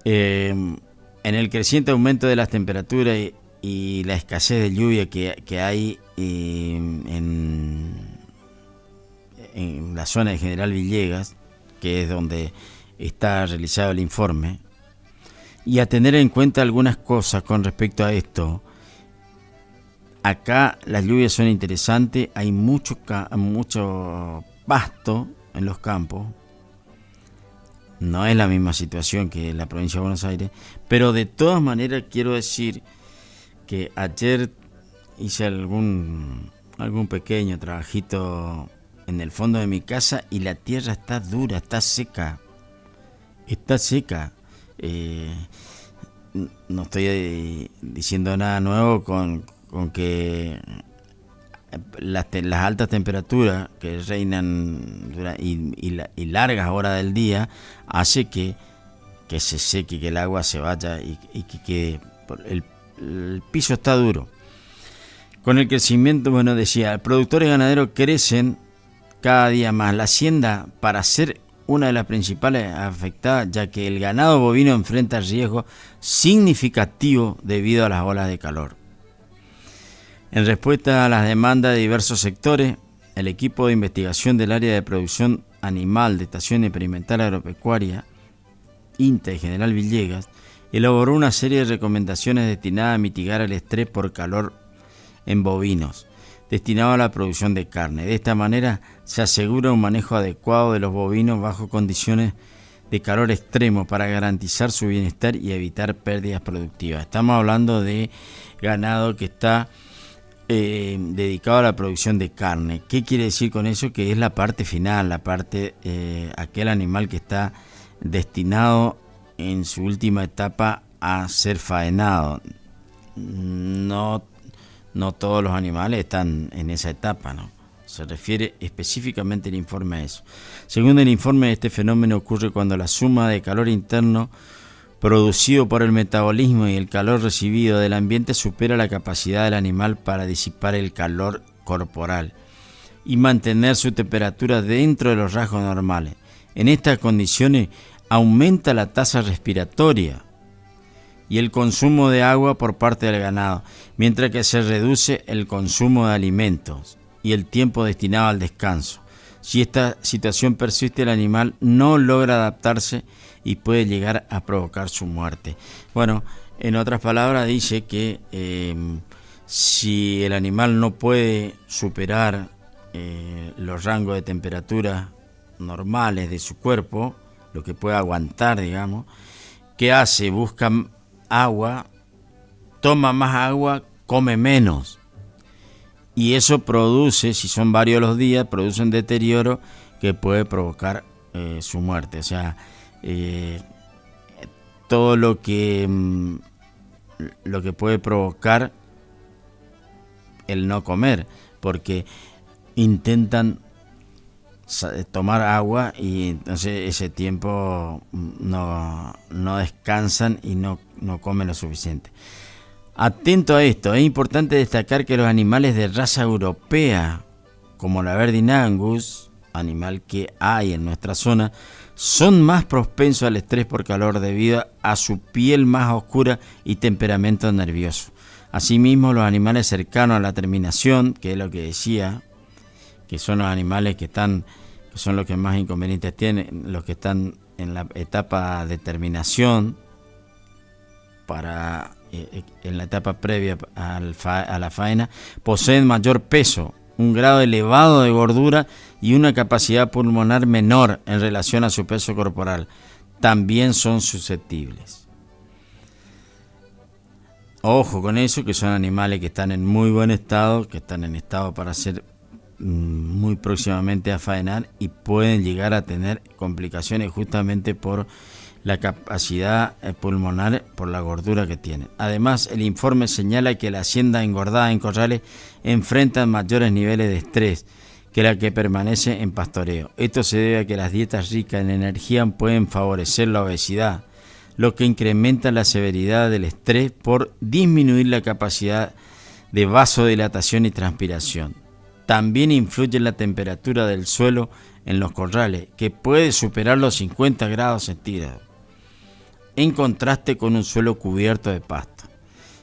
En el creciente aumento de las temperaturas y la escasez de lluvia que hay en la zona de General Villegas, que es donde está realizado el informe, y a tener en cuenta algunas cosas con respecto a esto. Acá las lluvias son interesantes, hay mucho pasto en los campos. No es la misma situación que en la provincia de Buenos Aires, pero de todas maneras quiero decir que ayer hice algún pequeño trabajito en el fondo de mi casa, y la tierra está dura, está seca. No estoy diciendo nada nuevo con que las altas temperaturas que reinan y largas horas del día hace que se seque, que el agua se vaya y que el piso está duro. Con el crecimiento, bueno, decía, productores ganaderos crecen cada día más. La hacienda, para ser una de las principales afectadas, ya que el ganado bovino enfrenta riesgos significativos debido a las olas de calor. En respuesta a las demandas de diversos sectores, el equipo de investigación del área de producción animal de Estación Experimental Agropecuaria, INTA y General Villegas, elaboró una serie de recomendaciones destinadas a mitigar el estrés por calor en bovinos, destinado a la producción de carne. De esta manera se asegura un manejo adecuado de los bovinos bajo condiciones de calor extremo para garantizar su bienestar y evitar pérdidas productivas. Estamos hablando de ganado que está dedicado a la producción de carne. ¿Qué quiere decir con eso? Que es la parte final, la parte, aquel animal que está destinado en su última etapa a ser faenado. No todos los animales están en esa etapa, ¿no? Se refiere específicamente el informe a eso. Según el informe, este fenómeno ocurre cuando la suma de calor interno producido por el metabolismo y el calor recibido del ambiente supera la capacidad del animal para disipar el calor corporal y mantener su temperatura dentro de los rasgos normales. En estas condiciones aumenta la tasa respiratoria y el consumo de agua por parte del ganado, mientras que se reduce el consumo de alimentos y el tiempo destinado al descanso. Si esta situación persiste, el animal no logra adaptarse y puede llegar a provocar su muerte. Bueno, en otras palabras dice que si el animal no puede superar los rangos de temperatura normales de su cuerpo, lo que puede aguantar, digamos, ¿qué hace? Busca agua, toma más agua, come menos. Y eso produce, si son varios los días, produce un deterioro que puede provocar su muerte. O sea, todo lo que puede provocar el no comer, porque intentan tomar agua y entonces ese tiempo no descansan y no comen lo suficiente. Atento a esto, es importante destacar que los animales de raza europea, como la Aberdeen Angus, animal que hay en nuestra zona, son más propensos al estrés por calor debido a su piel más oscura y temperamento nervioso. Asimismo, los animales cercanos a la terminación, que es lo que decía, que son los animales que son los que más inconvenientes tienen, los que están en la etapa de terminación, en la etapa previa a la faena, poseen mayor peso, un grado elevado de gordura y una capacidad pulmonar menor en relación a su peso corporal. También son susceptibles. Ojo con eso, que son animales que están en muy buen estado, que están en estado para ser muy próximamente a faenar y pueden llegar a tener complicaciones justamente por la capacidad pulmonar, por la gordura que tienen. Además, el informe señala que la hacienda engordada en corrales enfrentan mayores niveles de estrés que la que permanece en pastoreo. Esto se debe a que las dietas ricas en energía pueden favorecer la obesidad, lo que incrementa la severidad del estrés por disminuir la capacidad de vasodilatación y transpiración. También influye la temperatura del suelo en los corrales, que puede superar los 50 grados centígrados, en contraste con un suelo cubierto de pasto.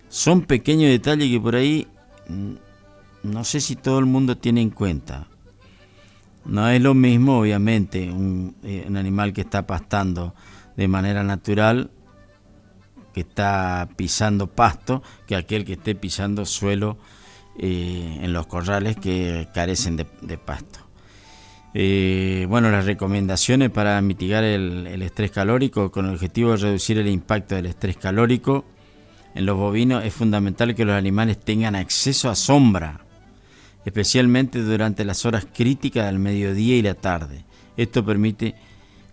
Son pequeños detalles que por ahí no sé si todo el mundo tiene en cuenta. No es lo mismo, obviamente, un animal que está pastando de manera natural, que está pisando pasto, que aquel que esté pisando suelo en los corrales que carecen de pasto. Bueno, las recomendaciones para mitigar el estrés calórico con el objetivo de reducir el impacto del estrés calórico en los bovinos, es fundamental que los animales tengan acceso a sombra, especialmente durante las horas críticas del mediodía y la tarde. Esto permite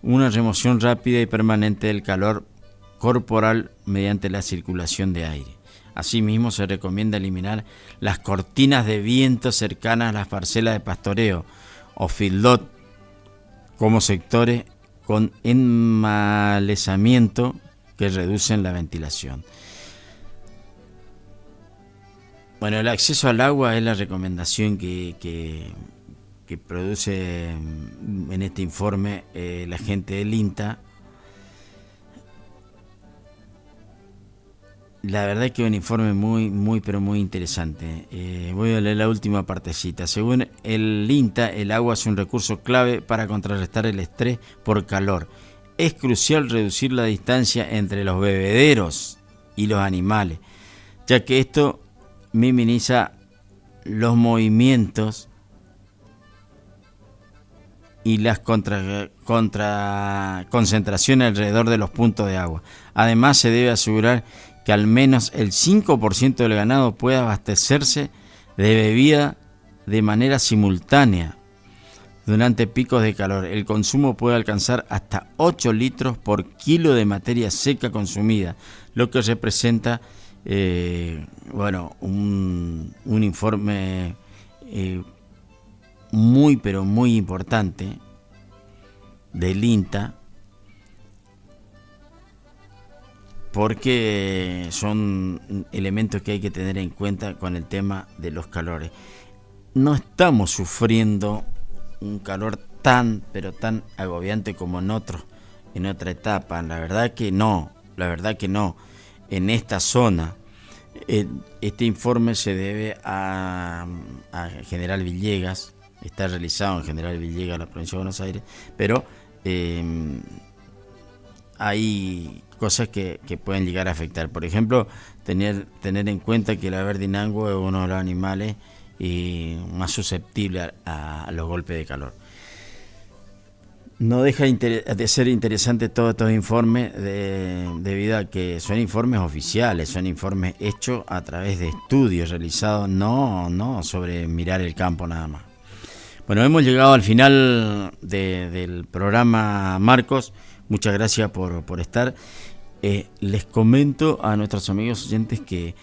una remoción rápida y permanente del calor corporal mediante la circulación de aire. Asimismo, se recomienda eliminar las cortinas de viento cercanas a las parcelas de pastoreo o feedlot como sectores con enmalezamiento que reducen la ventilación. Bueno, el acceso al agua es la recomendación que produce en este informe la gente del INTA. La verdad es que es un informe muy interesante. Voy a leer la última partecita. Según el INTA, el agua es un recurso clave para contrarrestar el estrés por calor. Es crucial reducir la distancia entre los bebederos y los animales, ya que esto minimiza los movimientos y las concentraciones alrededor de los puntos de agua. Además, se debe asegurar que al menos el 5% del ganado pueda abastecerse de bebida de manera simultánea durante picos de calor. El consumo puede alcanzar hasta 8 litros por kilo de materia seca consumida, lo que representa un informe muy importante del INTA, porque son elementos que hay que tener en cuenta con el tema de los calores. No estamos sufriendo un calor tan agobiante como en otros en otra etapa. La verdad que no. En esta zona, este informe se debe a General Villegas, está realizado en General Villegas, la provincia de Buenos Aires, pero hay cosas que pueden llegar a afectar. Por ejemplo, tener en cuenta que el averdinango es uno de los animales más susceptibles a los golpes de calor. No deja de ser interesante todos estos informes debido a que son informes oficiales, son informes hechos a través de estudios realizados, no sobre mirar el campo nada más. Bueno, hemos llegado al final del programa, Marcos. Muchas gracias por estar. Les comento a nuestros amigos oyentes que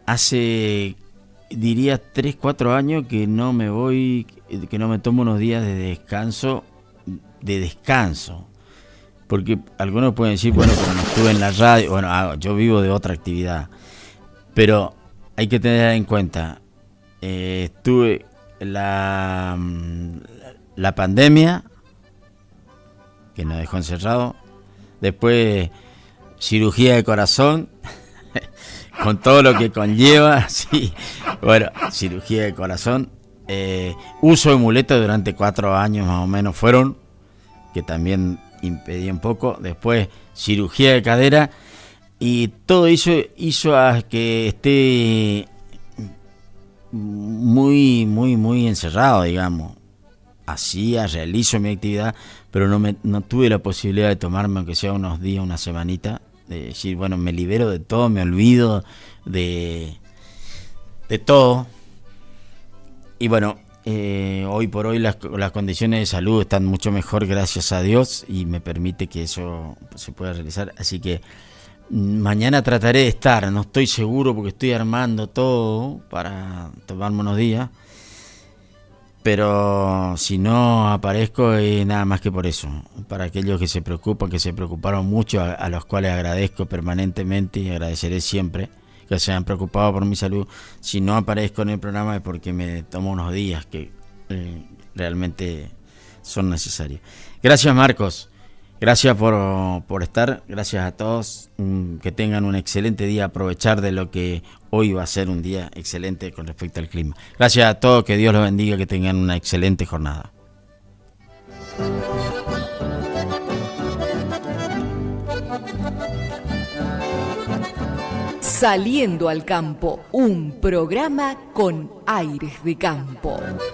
hace, diría, 3-4 años que no me voy, que no me tomo unos días de descanso. Porque algunos pueden decir, bueno, como estuve en la radio, bueno, yo vivo de otra actividad. Pero hay que tener en cuenta, estuve la pandemia, que nos dejó encerrados. Después cirugía de corazón, con todo lo que conlleva, sí. Bueno, cirugía de corazón, uso de muletas durante 4 años más o menos fueron, que también impedía un poco. Después cirugía de cadera, y todo eso hizo a que esté muy encerrado, digamos. Realizo mi actividad, pero no tuve la posibilidad de tomarme, aunque sea unos días, una semanita, de decir, bueno, me libero de todo, me olvido de todo. Y bueno, hoy por hoy las condiciones de salud están mucho mejor, gracias a Dios, y me permite que eso se pueda realizar. Así que mañana trataré de estar, no estoy seguro porque estoy armando todo para tomarme unos días. Pero si no aparezco es nada más que por eso. Para aquellos que se preocupan, que se preocuparon mucho, a los cuales agradezco permanentemente y agradeceré siempre que se hayan preocupado por mi salud. Si no aparezco en el programa es porque me tomo unos días que realmente son necesarios. Gracias, Marcos. Gracias por estar. Gracias a todos. Que tengan un excelente día. Aprovechar de lo que hoy va a ser un día excelente con respecto al clima. Gracias a todos. Que Dios los bendiga. Que tengan una excelente jornada. Saliendo al campo, un programa con aires de campo.